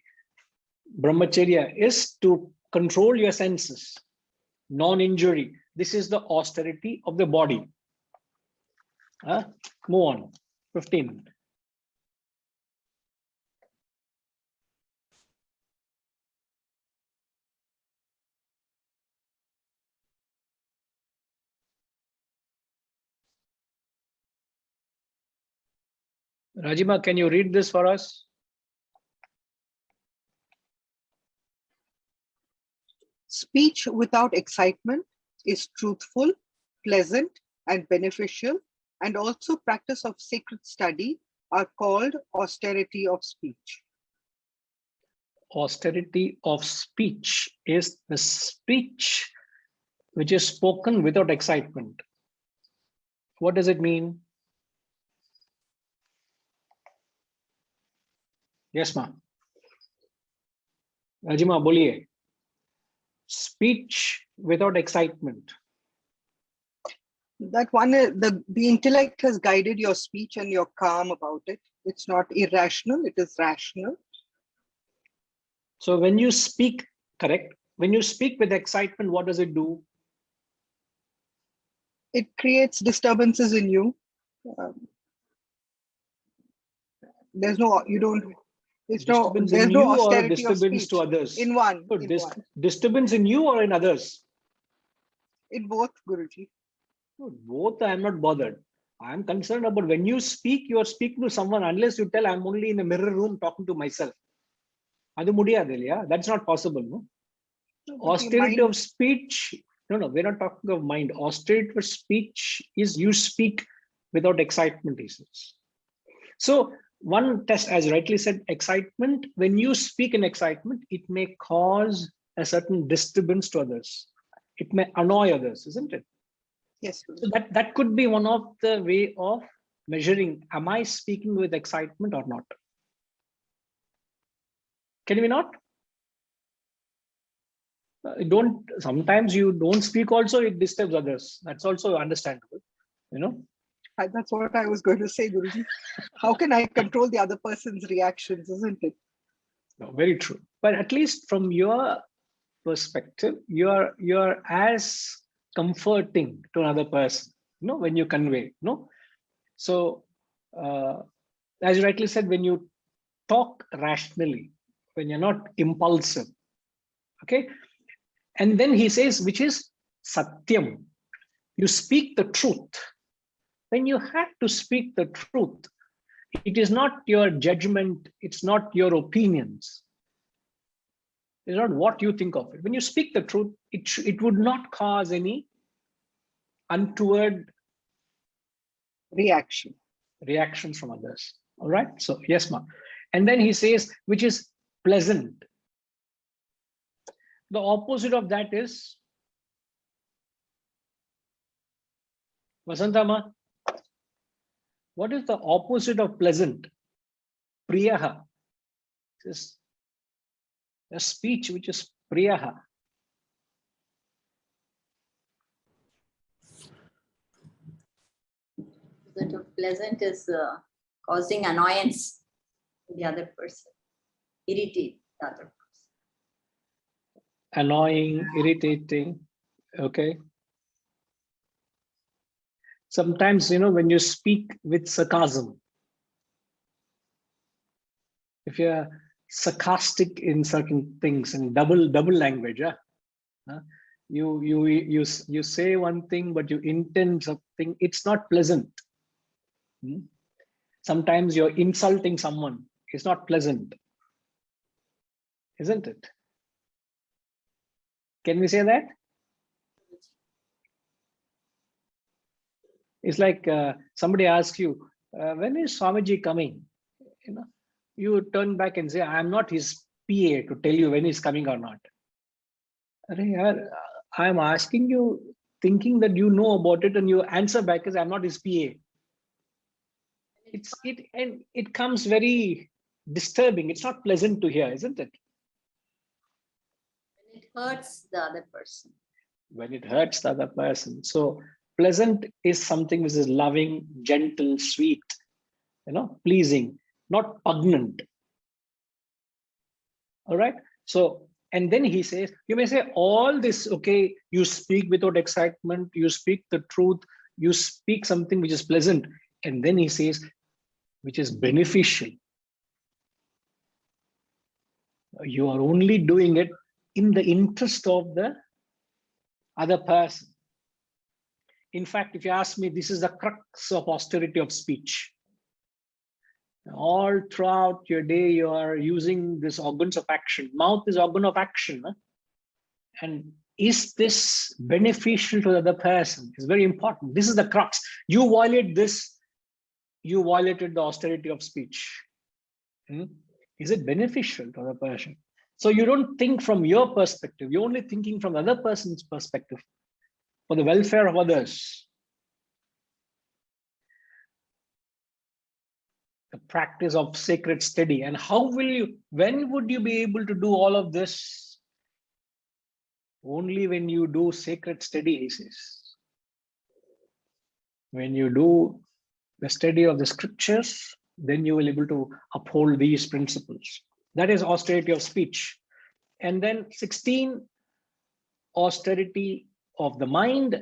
Brahmacharya is to control your senses, non-injury. This is the austerity of the body. Move on. 15. Rajima, can you read this for us? Speech without excitement is truthful, pleasant, and beneficial, and also practice of sacred study are called austerity of speech. austerity of speech is the speech which is spoken without excitement. What does it mean? Yes, ma'am. Rajima, boliye. Speech without excitement. That one, the intellect has guided your speech and you're calm about it. It's not irrational, it is rational. So when you speak, correct, when you speak with excitement, what does it do? It creates disturbances in you. There's no, you don't, it's no, Disturbance there's in no you or austerity of disturbance speech. to others? In one, So in one. disturbance in you or in others? In both, Guruji. Both, I am not bothered. I am concerned about when you speak, you are speaking to someone, unless you tell I'm only in a mirror room talking to myself. That's not possible. No? Austerity of speech, no, we're not talking of mind. Austerity of speech is you speak without excitement, he says. So one test, as rightly said, excitement, when you speak in excitement, it may cause a certain disturbance to others. It may annoy others, isn't it? Yes. So that could be one of the way of measuring, am I speaking with excitement or not? Can we not? Sometimes you don't speak also, it disturbs others. That's also understandable, you know. That's what I was going to say, Guruji. How can I control the other person's reactions, isn't it? No, very true. But at least from your perspective, you're as comforting to another person, you know, when you convey, no. So as you rightly said, when you talk rationally, when you're not impulsive, okay. And then he says, which is satyam, you speak the truth. When you have to speak the truth, it is not your judgment, it's not your opinions, it's not what you think of it. When you speak the truth, it would not cause any untoward reactions from others. All right, so yes, ma'am. And then he says, which is pleasant. The opposite of that is Vasantama. What is the opposite of pleasant? Priyaha. This is a speech which is priyaha. Pleasant is causing annoyance to the other person, irritate the other person. Annoying, irritating, okay. Sometimes, you know, when you speak with sarcasm, if you're sarcastic in certain things and double language, you say one thing but you intend something, it's not pleasant. Sometimes you're insulting someone, it's not pleasant, isn't it? Can we say that? It's like somebody asks you, when is Swamiji coming? You know, you turn back and say, I'm not his PA to tell you when he's coming or not. I'm asking you, thinking that you know about it, and you answer back as I'm not his PA. It comes very disturbing. It's not pleasant to hear, isn't it? When it hurts the other person. When it hurts the other person. So pleasant is something which is loving, gentle, sweet, you know, pleasing, not pungent. All right. So, and then he says, you may say all this, okay, you speak without excitement, you speak the truth, you speak something which is pleasant. And then he says, which is beneficial. You are only doing it in the interest of the other person. In fact, if you ask me, this is the crux of austerity of speech. All throughout your day, you are using these organs of action. Mouth is organ of action. And is this beneficial to the other person? It's very important. This is the crux. You violate this, you violated the austerity of speech. Is it beneficial to the person? So you don't think from your perspective, you're only thinking from the other person's perspective for the welfare of others. The practice of sacred study. And how will you, when would you be able to do all of this? Only when you do sacred study, he says. When you do the study of the scriptures, then you will be able to uphold these principles. That is austerity of speech. And then 16, austerity of the mind.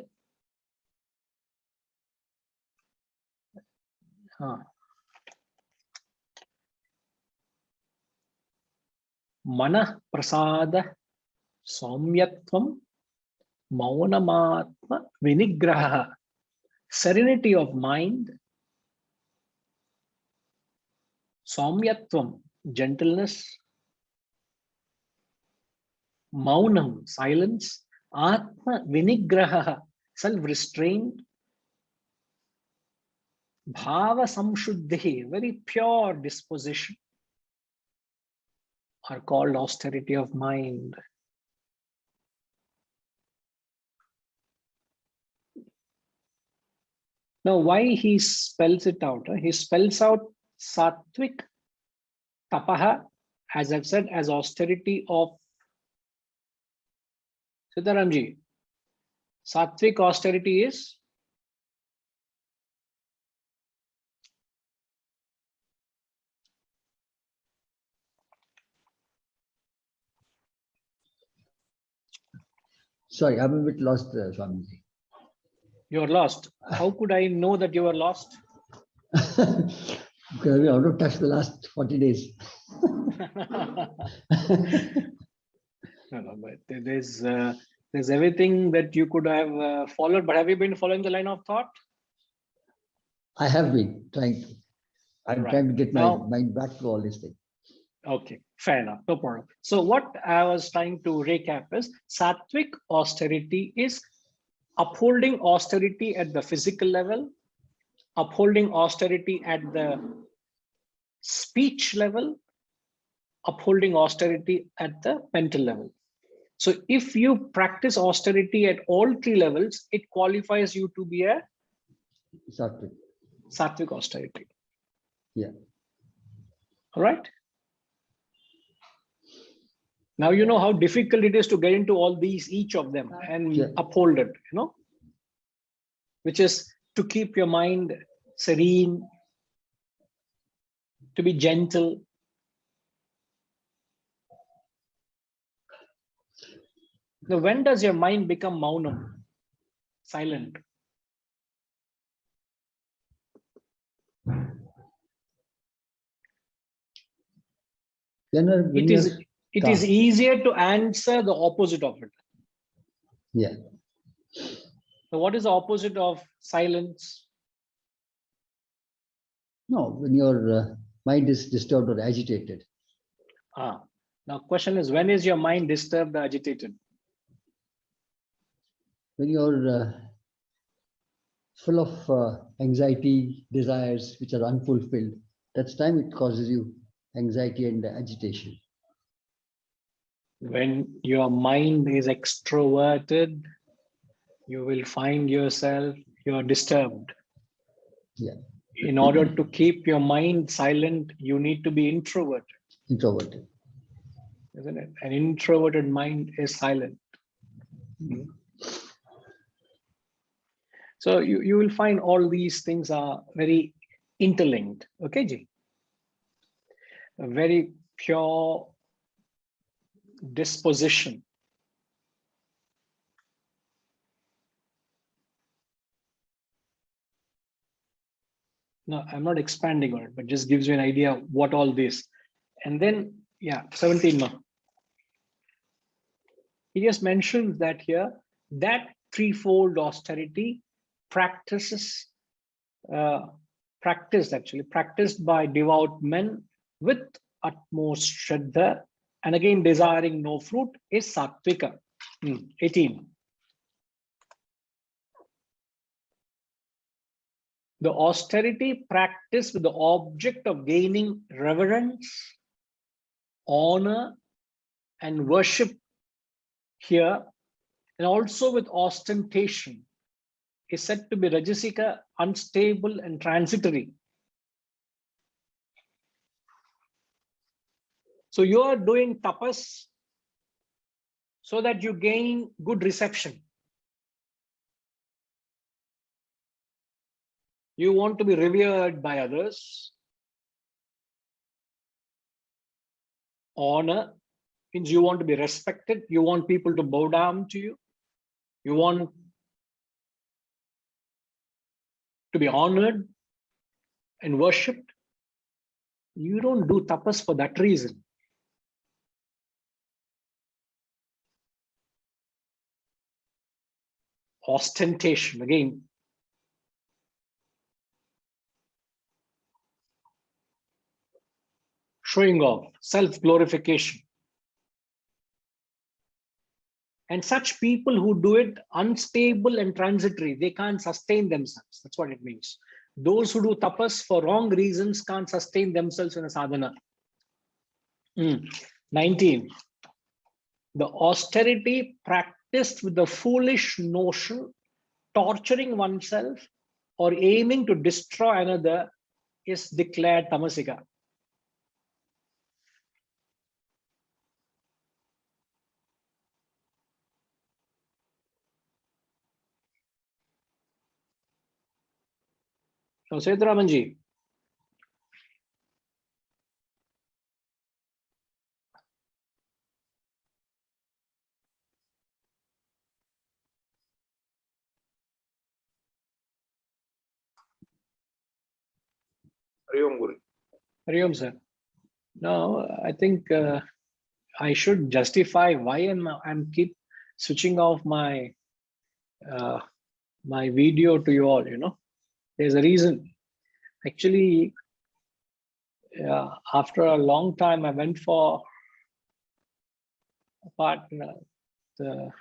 Mana prasada saumyatvam maunamatma vinigraha. Serenity of mind. Saumyatvam, gentleness. Maunam, silence. Atma vinigraha, self-restraint. Bhava samshuddhi, very pure disposition, are called austerity of mind. Now, why he spells it out? He spells out sattvic tapaha, as I've said, as austerity of Sitaramji. Sattvic austerity is Sorry, I'm a bit lost, Swamiji. you're lost. How could I know that you were lost? Because we have not touched the last 40 days. No, but there's everything that you could have followed, but have you been following the line of thought? I have been trying to. I'm Right. trying to get my Now- mind back to all these things. Okay, fair enough, no problem. So what I was trying to recap is sattvic austerity is upholding austerity at the physical level, upholding austerity at the speech level, upholding austerity at the mental level. So if you practice austerity at all three levels, it qualifies you to be a Sattvic. sattvic austerity. Yeah. All right. Now you know how difficult it is to get into all these, each of them, and Yeah. uphold it, you know, which is to keep your mind serene, to be gentle. Now, when does your mind become maunam, silent? When It is calm. easier to answer the opposite of it. Yeah. So what is the opposite of silence? No, when your mind is disturbed or agitated. Now question is, when is your mind disturbed or agitated? When you're full of anxiety, desires which are unfulfilled, that's time it causes you anxiety and agitation. When your mind is extroverted, you will find yourself, you're disturbed. Yeah. In order to keep your mind silent, you need to be introverted, Introverted. isn't it? An introverted mind is silent. So you will find all these things are very interlinked. Okay, Ji? A very pure disposition. No, I'm not expanding on it, but just gives you an idea of what all this. And then, yeah, 17 now. He just mentions that here, that threefold austerity practiced by devout men with utmost shraddha, and again desiring no fruit, is sattvika. 18. The austerity practiced with the object of gaining reverence, honor, and worship here, and also with ostentation, is said to be rajasika, unstable and transitory. So you are doing tapas so that you gain good reception. You want to be revered by others. Honor means you want to be respected. You want people to bow down to you. You want to be honored and worshipped. You don't do tapas for that reason. Ostentation, again. Showing off, self-glorification. And such people who do it unstable and transitory, they can't sustain themselves. That's what it means. Those who do tapas for wrong reasons can't sustain themselves in a sadhana. 19. The austerity practiced with the foolish notion, torturing oneself or aiming to destroy another is declared tamasika. So, Seturamanji. Hariom Guru. Hariom, sir. No, I think I should justify why I'm keep switching off my my video to you all. You know, there's a reason. Actually, after a long time, I went for a partner. The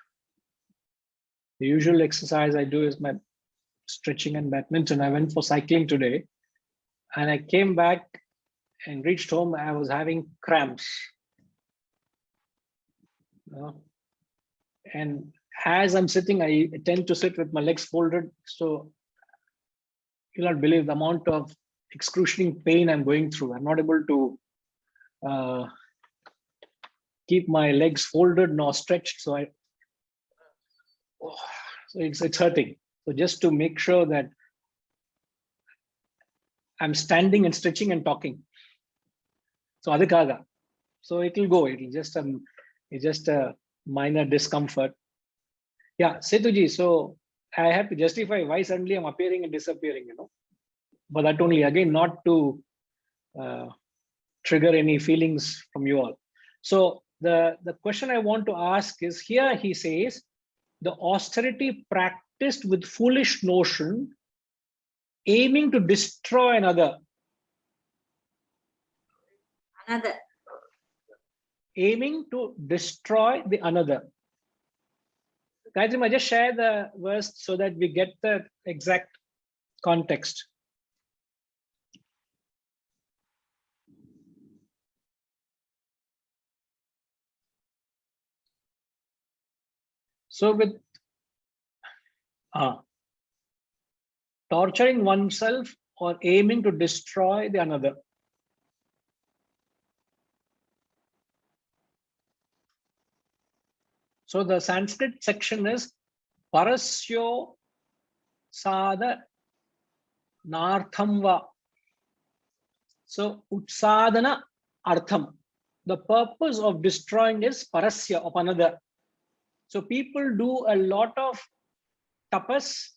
usual exercise I do is my stretching and badminton. I went for cycling today, and I came back and reached home. I was having cramps. And as I'm sitting, I tend to sit with my legs folded. So you'll not believe the amount of excruciating pain I'm going through. I'm not able to keep my legs folded nor stretched. So so it's hurting. So just to make sure that I'm standing and stretching and talking. So adhikaga. So it will go. It's just a minor discomfort. Yeah, Setuji. So I have to justify why suddenly I'm appearing and disappearing, you know. But that only, again, not to trigger any feelings from you all. So the question I want to ask is, here he says, the austerity practiced with foolish notion, aiming to destroy another. Another. Aiming to destroy the another. Guys, I just share the verse so that we get the exact context. So with torturing oneself or aiming to destroy the another. So the Sanskrit section is parasyo sada narthamva. So utsadana artham. The purpose of destroying is parasya, of another. So people do a lot of tapas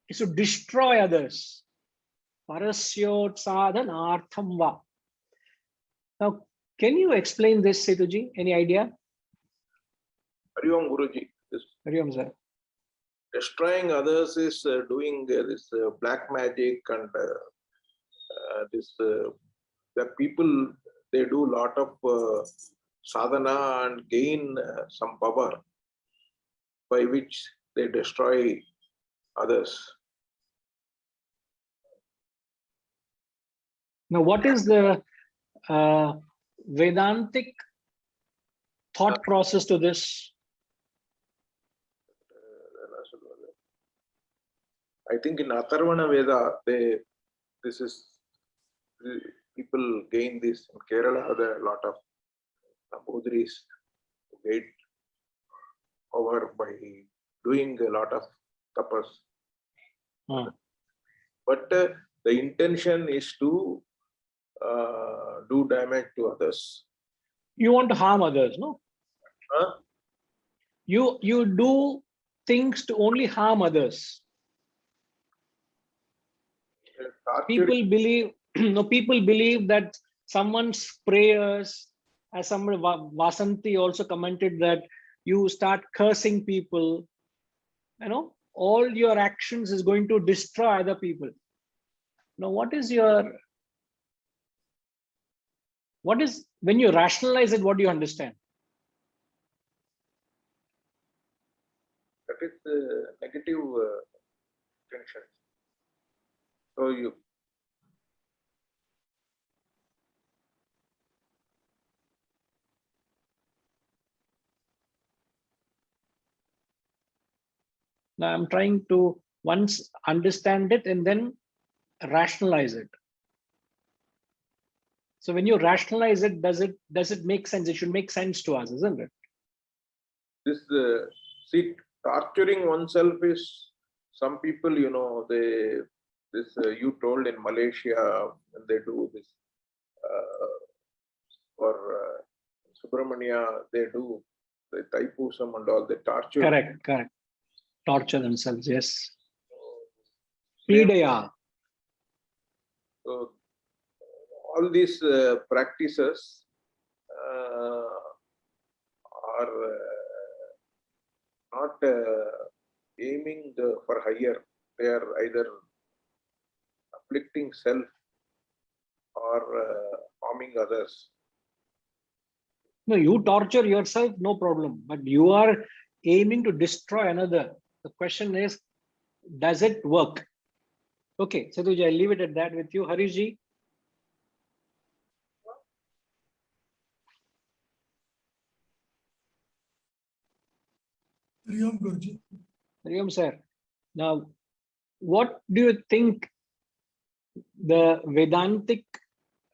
is to destroy others. Parasyo sadana arthamva. Now, can you explain this, Setuji? Any idea? Hariom Guruji. Hariom, sir. Destroying others is doing this black magic and the people, they do a lot of sadhana and gain some power by which they destroy others. Now, what is the Vedantic thought process to this? I think in Atharvana Veda, people gain this. In Kerala, there are a lot of Nambudris who get over by doing a lot of tapas. But the intention is to do damage to others. You want to harm others, no? Huh? You do things to only harm others. People believe, no, people believe that someone's prayers, as somebody, Vasanti also commented, that you start cursing people, you know, all your actions is going to destroy other people. Now, when you rationalize it, what do you understand? That is the negative tension. So now I'm trying to once understand it and then rationalize it. So when you rationalize it, does it make sense? It should make sense to us, isn't it? This torturing oneself is, some people, you know, you told in Malaysia when they do this for Subramania, they do the Taipusam and all, the torture. Correct. Torture themselves, yes. Pidaya. So all these practices are not aiming for higher. They are either afflicting self or harming others. No, you torture yourself, no problem. But you are aiming to destroy another. The question is, does it work? Okay, Setuji, I'll leave it at that with you. Harishji. Hariom Guruji. Hariom, sir. Now, what do you think the Vedantic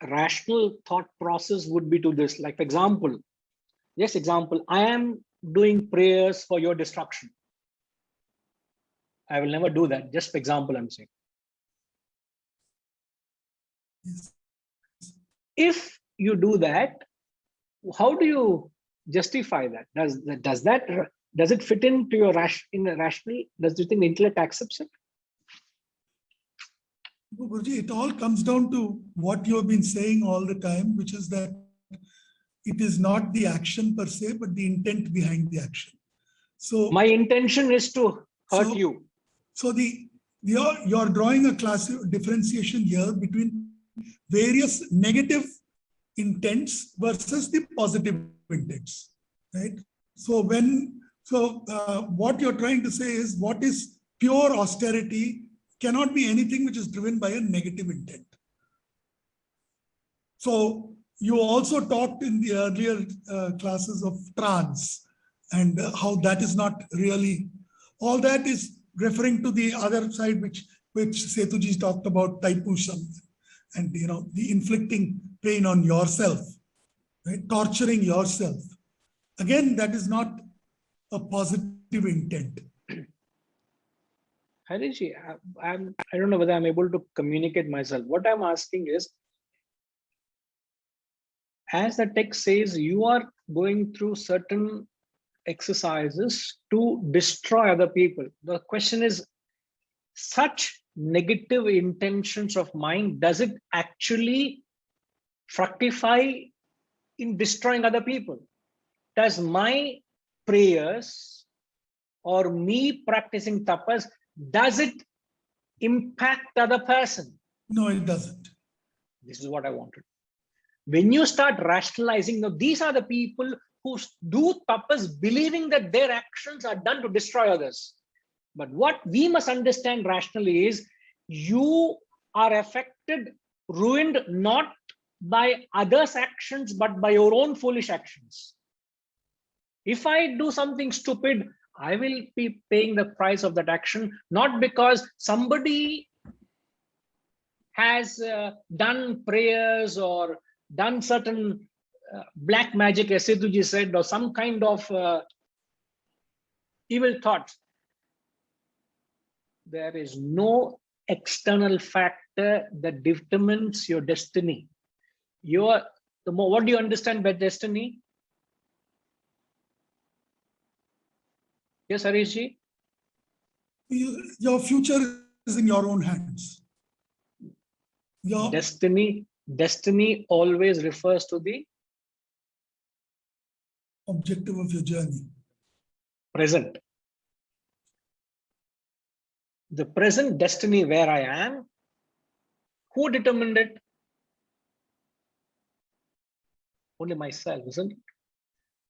rational thought process would be to this? Like, for example, I am doing prayers for your destruction. I will never do that. Just for example, I'm saying. Yes. If you do that, how do you justify that? Does it fit into your rational? Does you think the intellect accepts it? Guruji, it all comes down to what you have been saying all the time, which is that it is not the action per se, but the intent behind the action. So my intention is to hurt you. So you're drawing a class differentiation here between various negative intents versus the positive intents, right? So what you're trying to say is, what is pure austerity cannot be anything which is driven by a negative intent. So you also talked in the earlier classes of trance and how that is not really, all that is referring to the other side, which Setuji talked about, Taipusam, and the inflicting pain on yourself, right? Torturing yourself. Again, that is not a positive intent. Harishji, I don't know whether I'm able to communicate myself. What I'm asking is, as the text says, you are going through certain exercises to destroy other people. The question is, such negative intentions of mine, does it actually fructify in destroying other people? Does my prayers or me practicing tapas, does it impact the other person? No, it doesn't. This is what I wanted. When you start rationalizing, now these are the people who do tapas believing that their actions are done to destroy others. But what we must understand rationally is, you are affected, ruined not by others' actions, but by your own foolish actions. If I do something stupid, I will be paying the price of that action, not because somebody has done prayers or done certain black magic, as Setuji said, or some kind of evil thoughts. There is no external factor that determines your destiny. What do you understand by destiny? Yes, Harishji? Your future is in your own hands. Your Destiny always refers to the objective of your journey. present. The present destiny where I am, who determined it? Only myself, isn't it?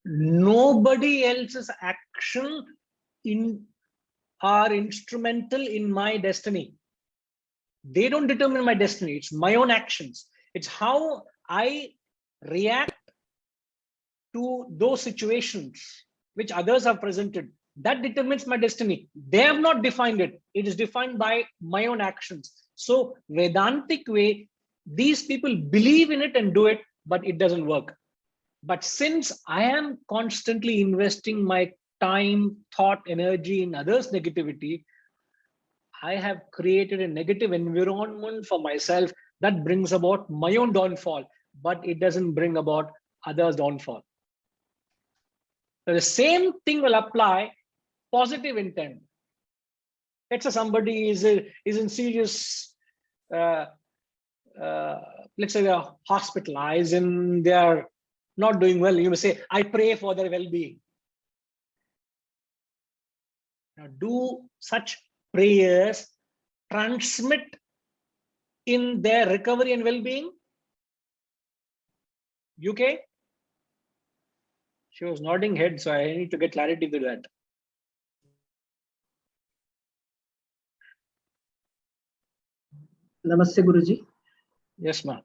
Nobody else's action are instrumental in my destiny. They don't determine my destiny. It's my own actions. It's how I react to those situations which others have presented. That determines my destiny. They have not defined it. It is defined by my own actions. So Vedantic way, these people believe in it and do it, but it doesn't work. But since I am constantly investing my time, thought, energy in others' negativity, I have created a negative environment for myself that brings about my own downfall, but it doesn't bring about others' downfall. So the same thing will apply positive intent. Let's say somebody is in serious, let's say they're hospitalized and they're not doing well. You may say, I pray for their well-being. Now, do such prayers transmit in their recovery and well-being? UK? She was nodding head, so I need to get clarity to that. Namaste, Guruji. Yes, ma'am.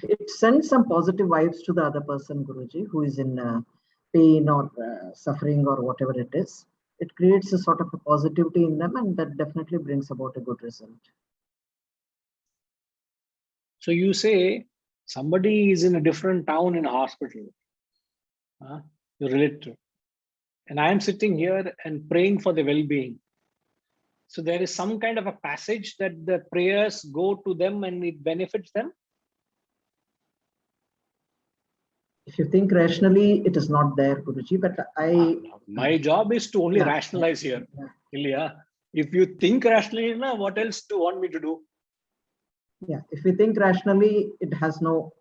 It sends some positive vibes to the other person, Guruji, who is in pain or suffering or whatever it is. It creates a sort of a positivity in them, and that definitely brings about a good result. So you say somebody is in a different town in a hospital. You relate to. And I am sitting here and praying for the well-being. So there is some kind of a passage that the prayers go to them and it benefits them. If you think rationally, it is not there, Guruji, but my job is to only rationalize here. Ilya, if you think rationally, what else do you want me to do? Yeah, if we think rationally, it has no,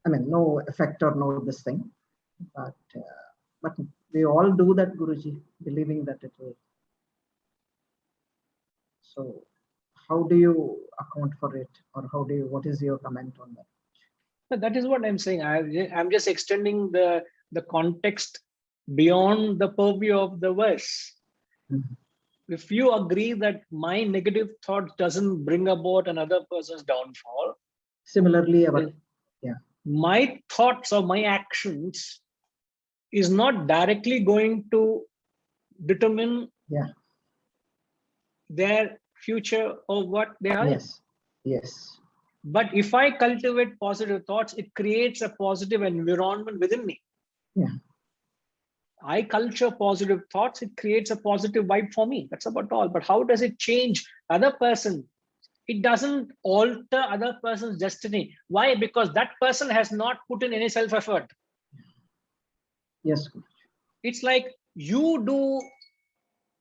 no effect or no this thing. But we all do that, Guruji, believing that it will. So how do you account for it, or what is your comment on that? But that is what I'm saying. I'm just extending the context beyond the purview of the verse. Mm-hmm. If you agree that my negative thought doesn't bring about another person's downfall, similarly, my thoughts or my actions is not directly going to determine their future or what they are. Yes. But if I cultivate positive thoughts, it creates a positive environment within me. Yeah. I culture positive thoughts, it creates a positive vibe for me. That's about all. But how does it change other person? It doesn't alter other person's destiny. Why? Because that person has not put in any self-effort. Yes. It's like you do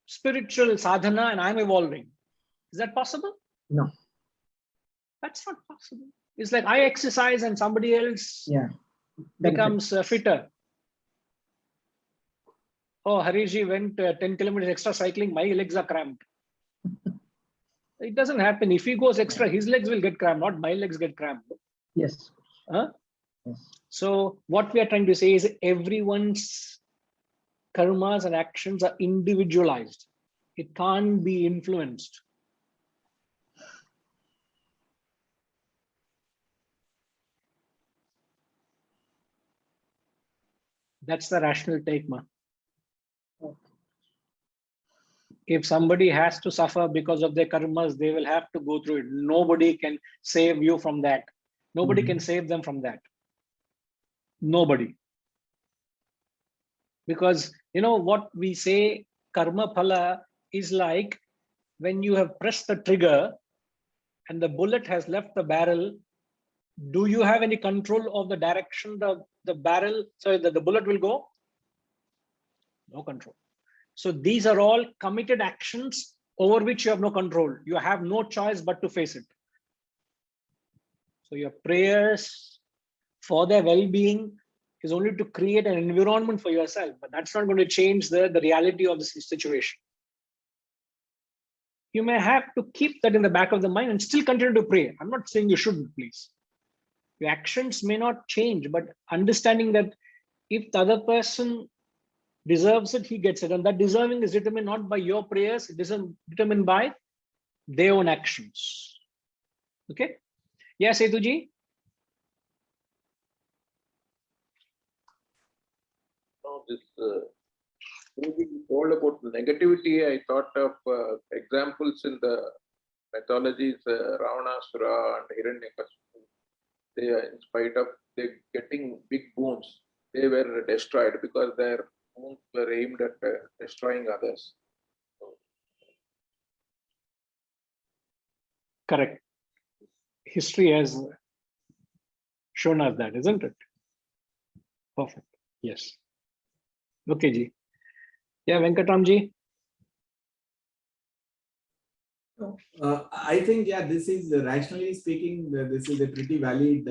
spiritual sadhana and I'm evolving. Is that possible? No. That's not possible. It's like I exercise and somebody else becomes fitter. Oh, Harishji went 10 kilometers extra cycling, my legs are cramped. It doesn't happen. If he goes extra, his legs will get cramped, not my legs get cramped. Yes. Yes. So what we are trying to say is everyone's karmas and actions are individualized. It can't be influenced. That's the rational take, ma. If somebody has to suffer because of their karmas, they will have to go through it. Nobody can save you from that. Nobody can save them from that. Nobody. Because you know what we say, karma phala is like when you have pressed the trigger and the bullet has left the barrel. Do you have any control of the direction the barrel, so that the bullet will go? No control. So these are all committed actions over which you have no control. You have no choice but to face it. So your prayers for their well-being is only to create an environment for yourself, but that's not going to change the reality of the situation. You may have to keep that in the back of the mind and still continue to pray. I'm not saying you shouldn't, please. Your actions may not change, but understanding that if the other person deserves it, he gets it. And that deserving is determined not by your prayers, it is determined by their own actions. Okay? Yes, Setuji? Now this you told about negativity, I thought of examples in the mythologies, Ravanasura and Hiranyakashipu. They are, in spite of they getting big boons, they were destroyed because their boons were aimed at destroying others. Correct. History has shown us that, isn't it? Perfect. Yes. Okay, Ji. Yeah, Venkatamji. I think, yeah, this is rationally speaking, this is a pretty valid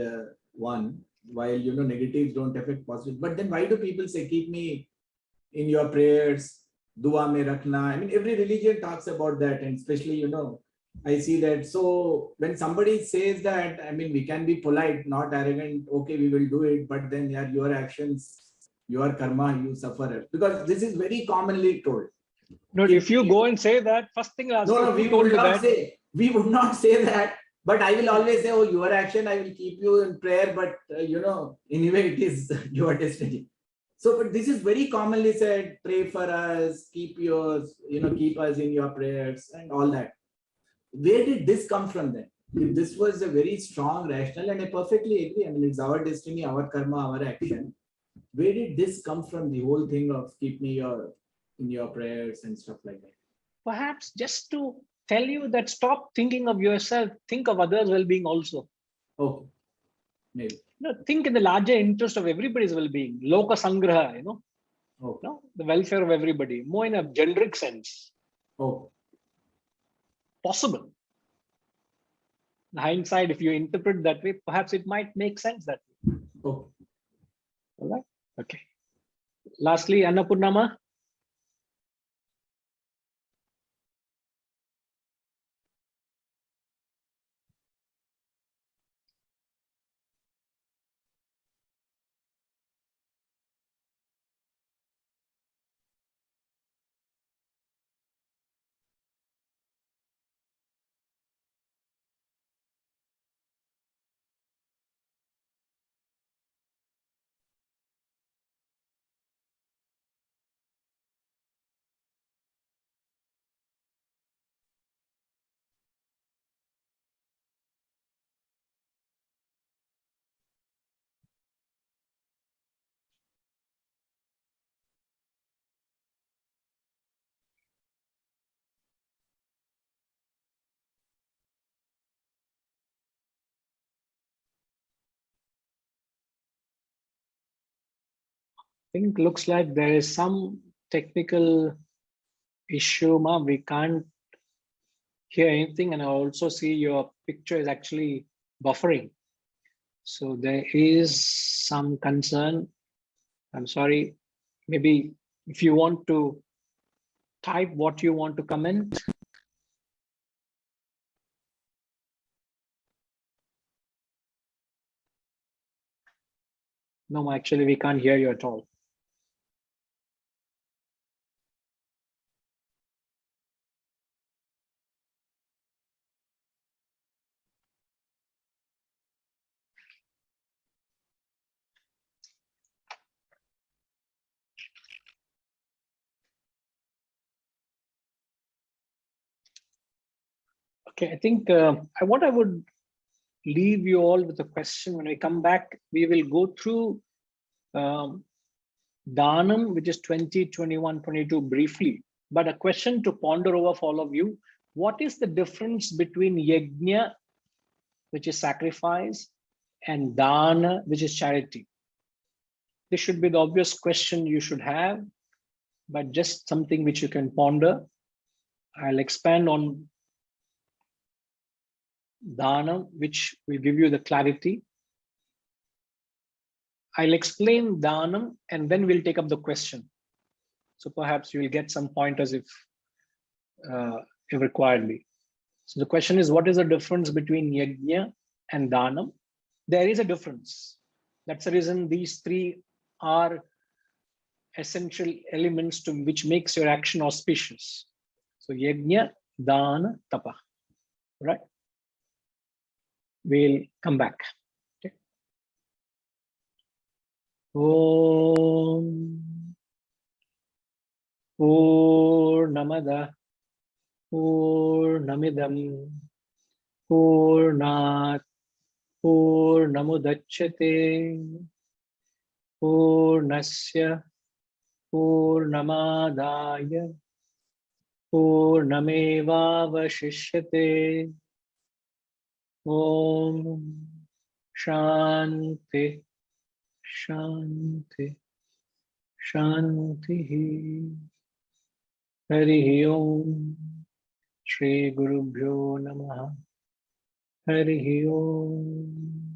one. While negatives don't affect positive, but then why do people say keep me in your prayers, dua mein rakhna? I mean, every religion talks about that, and especially I see that. So when somebody says that, I mean, we can be polite, not arrogant. Okay, we will do it, but then yeah, your actions, your karma, you suffer, because this is very commonly told. No, if you go and say that, first thing I'll ask No, you, we who told would you not that? say. We would not say that. But I will always say, oh, your action, I will keep you in prayer. But anyway, it is your destiny. So, but this is very commonly said. Pray for us. Keep yours. Keep us in your prayers and all that. Where did this come from then? If this was a very strong rational, and I perfectly agree. I mean, it's our destiny, our karma, our action. Where did this come from? The whole thing of keep me in your prayers and stuff like that. Perhaps just to tell you that stop thinking of yourself, think of others' well-being also. Okay. Maybe. Think in the larger interest of everybody's well-being. Loka sangraha, Okay. the welfare of everybody, more in a generic sense. Okay. Possible. In hindsight, if you interpret that way, perhaps it might make sense that way. Okay. All right. Okay. Lastly, Annapurnama. I think looks like there is some technical issue, ma. We can't hear anything, and I also see your picture is actually buffering. So there is some concern. I'm sorry. Maybe if you want to type what you want to comment. No, actually, we can't hear you at all. Okay, I think what I would leave you all with a question. When we come back, we will go through Dhanam, which is 20, 21, 22 briefly, but a question to ponder over for all of you. What is the difference between Yagnya, which is sacrifice, and Dana, which is charity? This should be the obvious question you should have, but just something which you can ponder. I'll expand on Dhanam, which will give you the clarity. I'll explain Dhanam and then we'll take up the question. So perhaps you will get some pointers if requiredly. So the question is, what is the difference between Yagnya and Dhanam? There is a difference. That's the reason these three are essential elements to which makes your action auspicious. So Yagnya, Dana, Tapa, right? We'll come back. Okay. Om Purnamada Purnamidam Purnat Purnamudachyate Purnasya Purnamadaya Purnamevavashishyate. Om Shanti Shanti Shanti. Hari Om. Shri Guru Bhyo Namaha. Hari Om.